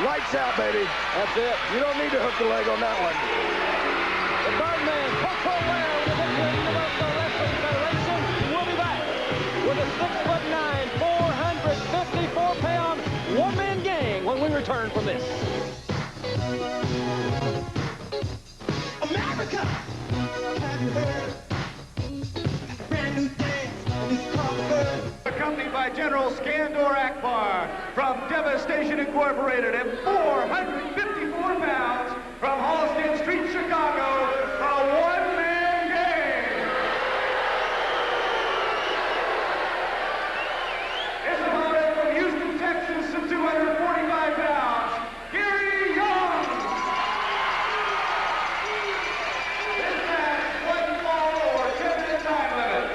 Lights out, baby. That's it. You don't need to hook the leg on that one. The Birdman, Coco Ware, with the victory in the Universal Wrestling Federation. We'll be back with a 6'9", 454-pound one-man gang when we return from this. America! Have you heard? Brand new dance is called Bird. Accompanied by General Skandor Akbar from Devastation Incorporated at 454 pounds from Halsted Street, Chicago, a one-man gang. This opponent from Houston, Texas at 245 pounds, Gary Young. This match wasn't fall over 10-minute time limit.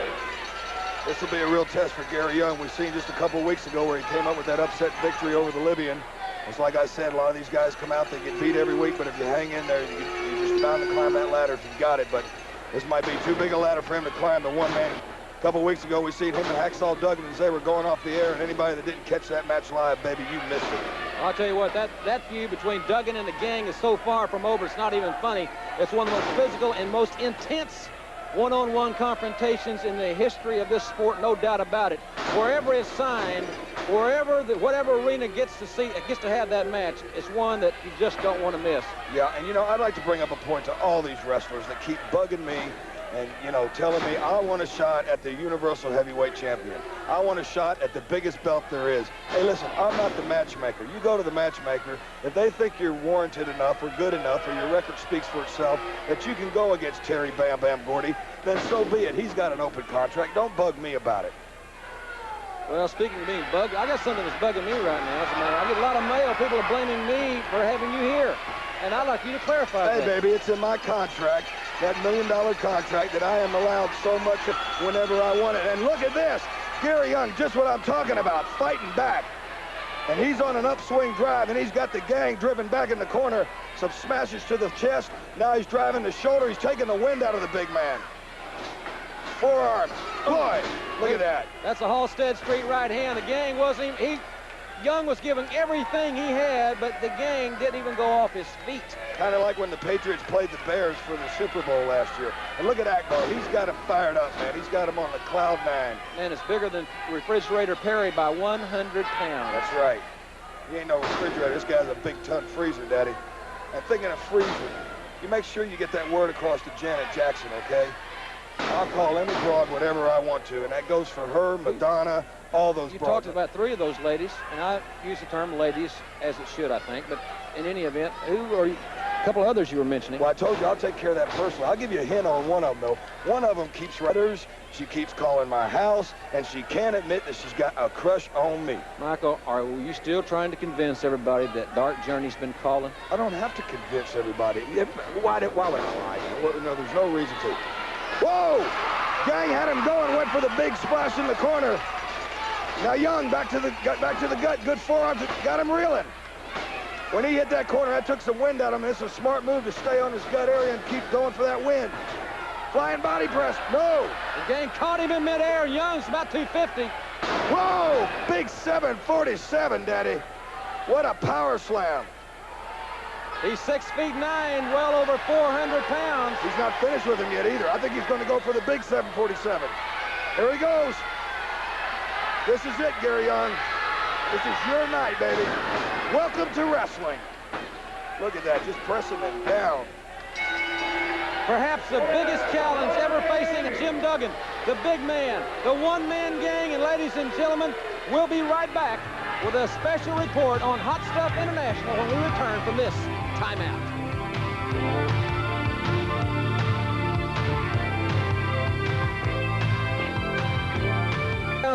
This will be a real test for Gary Young. We've seen just a couple weeks ago where he came up with that upset victory over the Libyan. It's like I said, a lot of these guys come out, they get beat every week, but if you hang in there, you're just bound to climb that ladder if you've got it. But this might be too big a ladder for him to climb, the one man. A couple weeks ago, we seen him and Hacksaw Duggan as they were going off the air, and anybody that didn't catch that match live, baby, you missed it. I'll tell you what, that feud between Duggan and the gang is so far from over, it's not even funny. It's one of the most physical and most intense one-on-one confrontations in the history of this sport, no doubt about it. Wherever it's signed, whatever arena gets to have that match, it's one that you just don't want to miss. Yeah, and you know, I'd like to bring up a point to all these wrestlers that keep bugging me and, you know, telling me I want a shot at the Universal Heavyweight Champion. I want a shot at the biggest belt there is. Hey, listen, I'm not the matchmaker. You go to the matchmaker. If they think you're warranted enough or good enough or your record speaks for itself that you can go against Terry Bam Bam Gordy, then so be it. He's got an open contract. Don't bug me about it. Well, speaking of being bugged, I got something that's bugging me right now. As a matter, I get a lot of mail. People are blaming me for having you here. And I'd like you to clarify that. Hey, baby, it's in my contract, that $1 million contract, that I am allowed so much whenever I want it. And look at this. Gary Young, just what I'm talking about, fighting back. And he's on an upswing drive, and he's got the gang driven back in the corner. Some smashes to the chest. Now he's driving the shoulder. He's taking the wind out of the big man. Forearm. Boy, look at that. That's a Halsted Street right hand. The gang wasn't even... Young was giving everything he had, but the gang didn't even go off his feet. Kind of like when the Patriots played the Bears for the Super Bowl last year. And look at Akbar. He's got him fired up, man. He's got him on the cloud nine. Man, it's bigger than Refrigerator Perry by 100 pounds. That's right. He ain't no refrigerator. This guy's a big-ton freezer, Daddy. And thinking of freezer, you make sure you get that word across to Janet Jackson, okay? I'll call any broad whatever I want to, and that goes for her, Madonna, all those You broads. talked about 3 of those ladies, and I use the term ladies as it should, I think. But in any event, who are you? A couple of others you were mentioning. Well, I told you I'll take care of that personally. I'll give you a hint on one of them, though. One of them keeps writers. She keeps calling my house, and she can't admit that she's got a crush on me. Michael, are you still trying to convince everybody that Dark Journey's been calling? I don't have to convince everybody. Why would I lie? No, there's no reason to. Whoa! Gang had him going, went for the big splash in the corner. Now Young back to the gut. Good forearms, got him reeling. When he hit that corner, that took some wind out of him. It's a smart move to stay on his gut area and keep going for that win. Flying body press, no. The game caught him in midair. Young's about 250. Whoa, big 747, Daddy. What a power slam. He's 6'9", well over 400 pounds. He's not finished with him yet either. I think he's going to go for the big 747. Here he goes. This is it, Gary Young. This is your night, baby. Welcome to wrestling. Look at that, just pressing it down. Perhaps the biggest challenge ever facing Jim Duggan, the big man, the one-man gang. And ladies and gentlemen, we'll be right back with a special report on Hot Stuff International when we return from this timeout.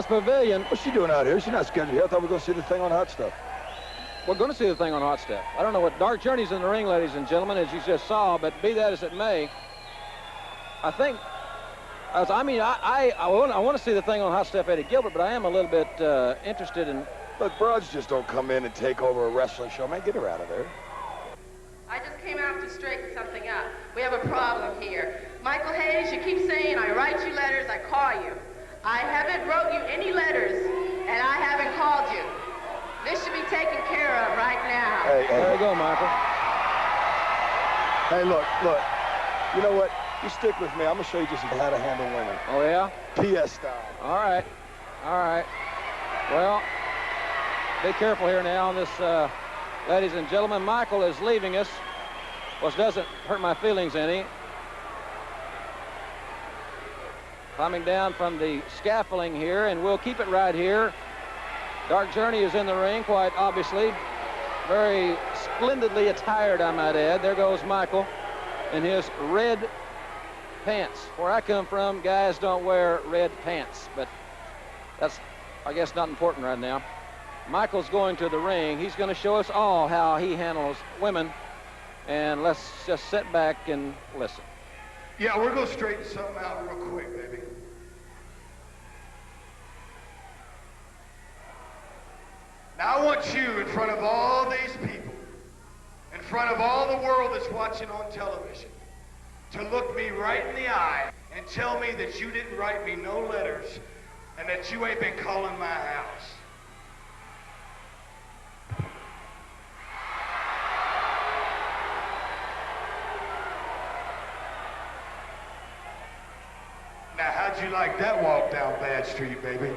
Pavilion. What's she doing out here? She's not scheduled here. I thought we were going to see the thing on Hot Stuff. We're going to see the thing on Hot Stuff. I don't know what Dark Journey's in the ring, ladies and gentlemen, as you just saw, but be that as it may, I think, I want to see the thing on Hot Stuff Eddie Gilbert, but I am a little bit interested in... Look, broads just don't come in and take over a wrestling show. Man, get her out of there. I just came out to straighten something up. We have a problem here. Michael Hayes, you keep saying I write you letters, I call you. I haven't wrote you any letters, and I haven't called you. This should be taken care of right now. Hey, there you go, Michael. Hey, look. You know what? You stick with me. I'm going to show you just how to handle women. Oh, yeah? PS style. All right. Well, be careful here now on this, ladies and gentlemen. Michael is leaving us, which doesn't hurt my feelings any. Coming down from the scaffolding here, and we'll keep it right here. Dark Journey is in the ring, quite obviously. Very splendidly attired, I might add. There goes Michael in his red pants. Where I come from, guys don't wear red pants, but that's, I guess, not important right now. Michael's going to the ring. He's going to show us all how he handles women, and let's just sit back and listen. Yeah, we're going to straighten something out real quick, baby. Now I want you, in front of all these people, in front of all the world that's watching on television, to look me right in the eye and tell me that you didn't write me no letters and that you ain't been calling my house. Now, how'd you like that walk down Bad Street, baby?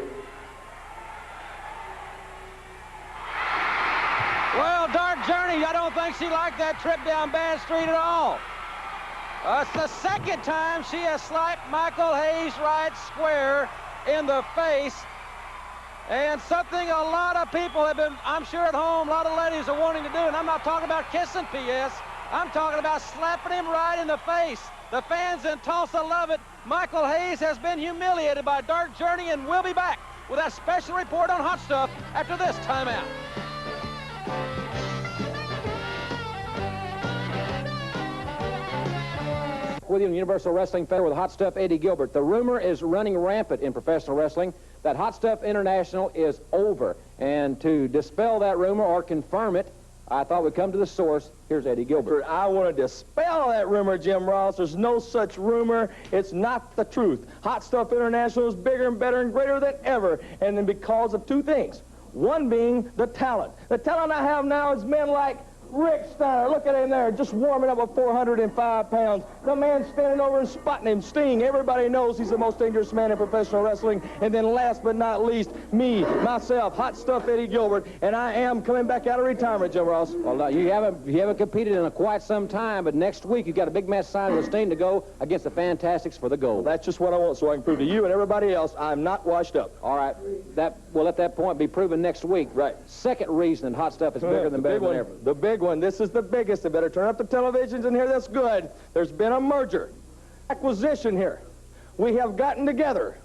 Well, Dark Journey, I don't think she liked that trip down Bad Street at all. It's the second time she has slapped Michael Hayes right square in the face. And something a lot of people have been, I'm sure at home, a lot of ladies are wanting to do. And I'm not talking about kissing, P.S. I'm talking about slapping him right in the face. The fans in Tulsa love it. Michael Hayes has been humiliated by Dark Journey, and we'll be back with that special report on Hot Stuff after this timeout. With you in Universal Wrestling Federation with Hot Stuff Eddie Gilbert. The rumor is running rampant in professional wrestling that Hot Stuff International is over. And to dispel that rumor or confirm it, I thought we'd come to the source. Here's Eddie Gilbert. I want to dispel that rumor, Jim Ross. There's no such rumor. It's not the truth. Hot Stuff International is bigger and better and greater than ever. And then because of two things. One being the talent. The talent I have now is men like Rick Steiner, look at him there, just warming up at 405 pounds. The man standing over and spotting him. Sting, everybody knows he's the most dangerous man in professional wrestling. And then last but not least, me, myself, Hot Stuff Eddie Gilbert, and I am coming back out of retirement, Jim Ross. Well, you haven't competed in quite some time, but next week you've got a big match signed with Sting to go against the Fantastics for the gold. Well, that's just what I want, so I can prove to you and everybody else I'm not washed up. All right, we'll let that point be proven next week. Right. Second reason that Hot Stuff is bigger than better than ever. The big one. This is the biggest. They better turn up the televisions and hear this good. There's been a merger, acquisition here. We have gotten together.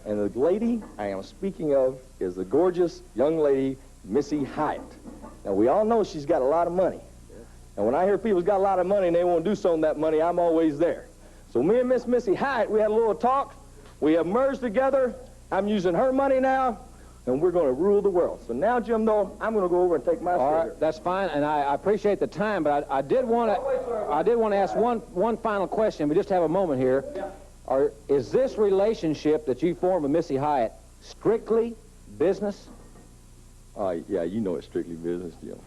And the lady I am speaking of is the gorgeous young lady, Missy Hyatt. Now, we all know she's got a lot of money. And when I hear people's got a lot of money and they want to do something with that money, I'm always there. So me and Miss Missy Hyatt, we had a little talk. We have merged together. I'm using her money now. and we're going to rule the world. So now, Jim Dole, I'm going to go over and take my All seat right, here. that's fine, and I appreciate the time, but I did want to ask one final question. We just have a moment here. Yeah. Is this relationship that you form with Missy Hyatt strictly business? Yeah, you know it's strictly business, Jim.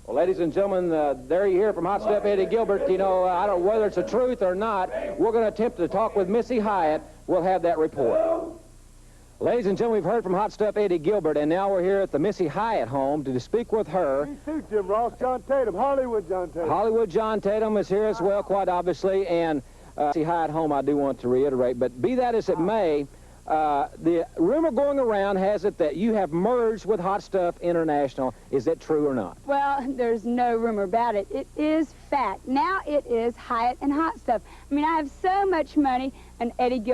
Well, ladies and gentlemen, there you hear from Hot Stuff Eddie Gilbert. You know, I don't know whether it's the truth or not. We're going to attempt to talk with Missy Hyatt. We'll have that report. Ladies and gentlemen, we've heard from Hot Stuff Eddie Gilbert, and now we're here at the Missy Hyatt home to speak with her. Me too, Jim Ross. John Tatum, Hollywood John Tatum. Hollywood John Tatum is here as well, quite obviously, and Missy Hyatt home, I do want to reiterate. But be that as it may, the rumor going around has it that you have merged with Hot Stuff International. Is that true or not? Well, there's no rumor about it. It is fact. Now it is Hyatt and Hot Stuff. I mean, I have so much money, and Eddie Gilbert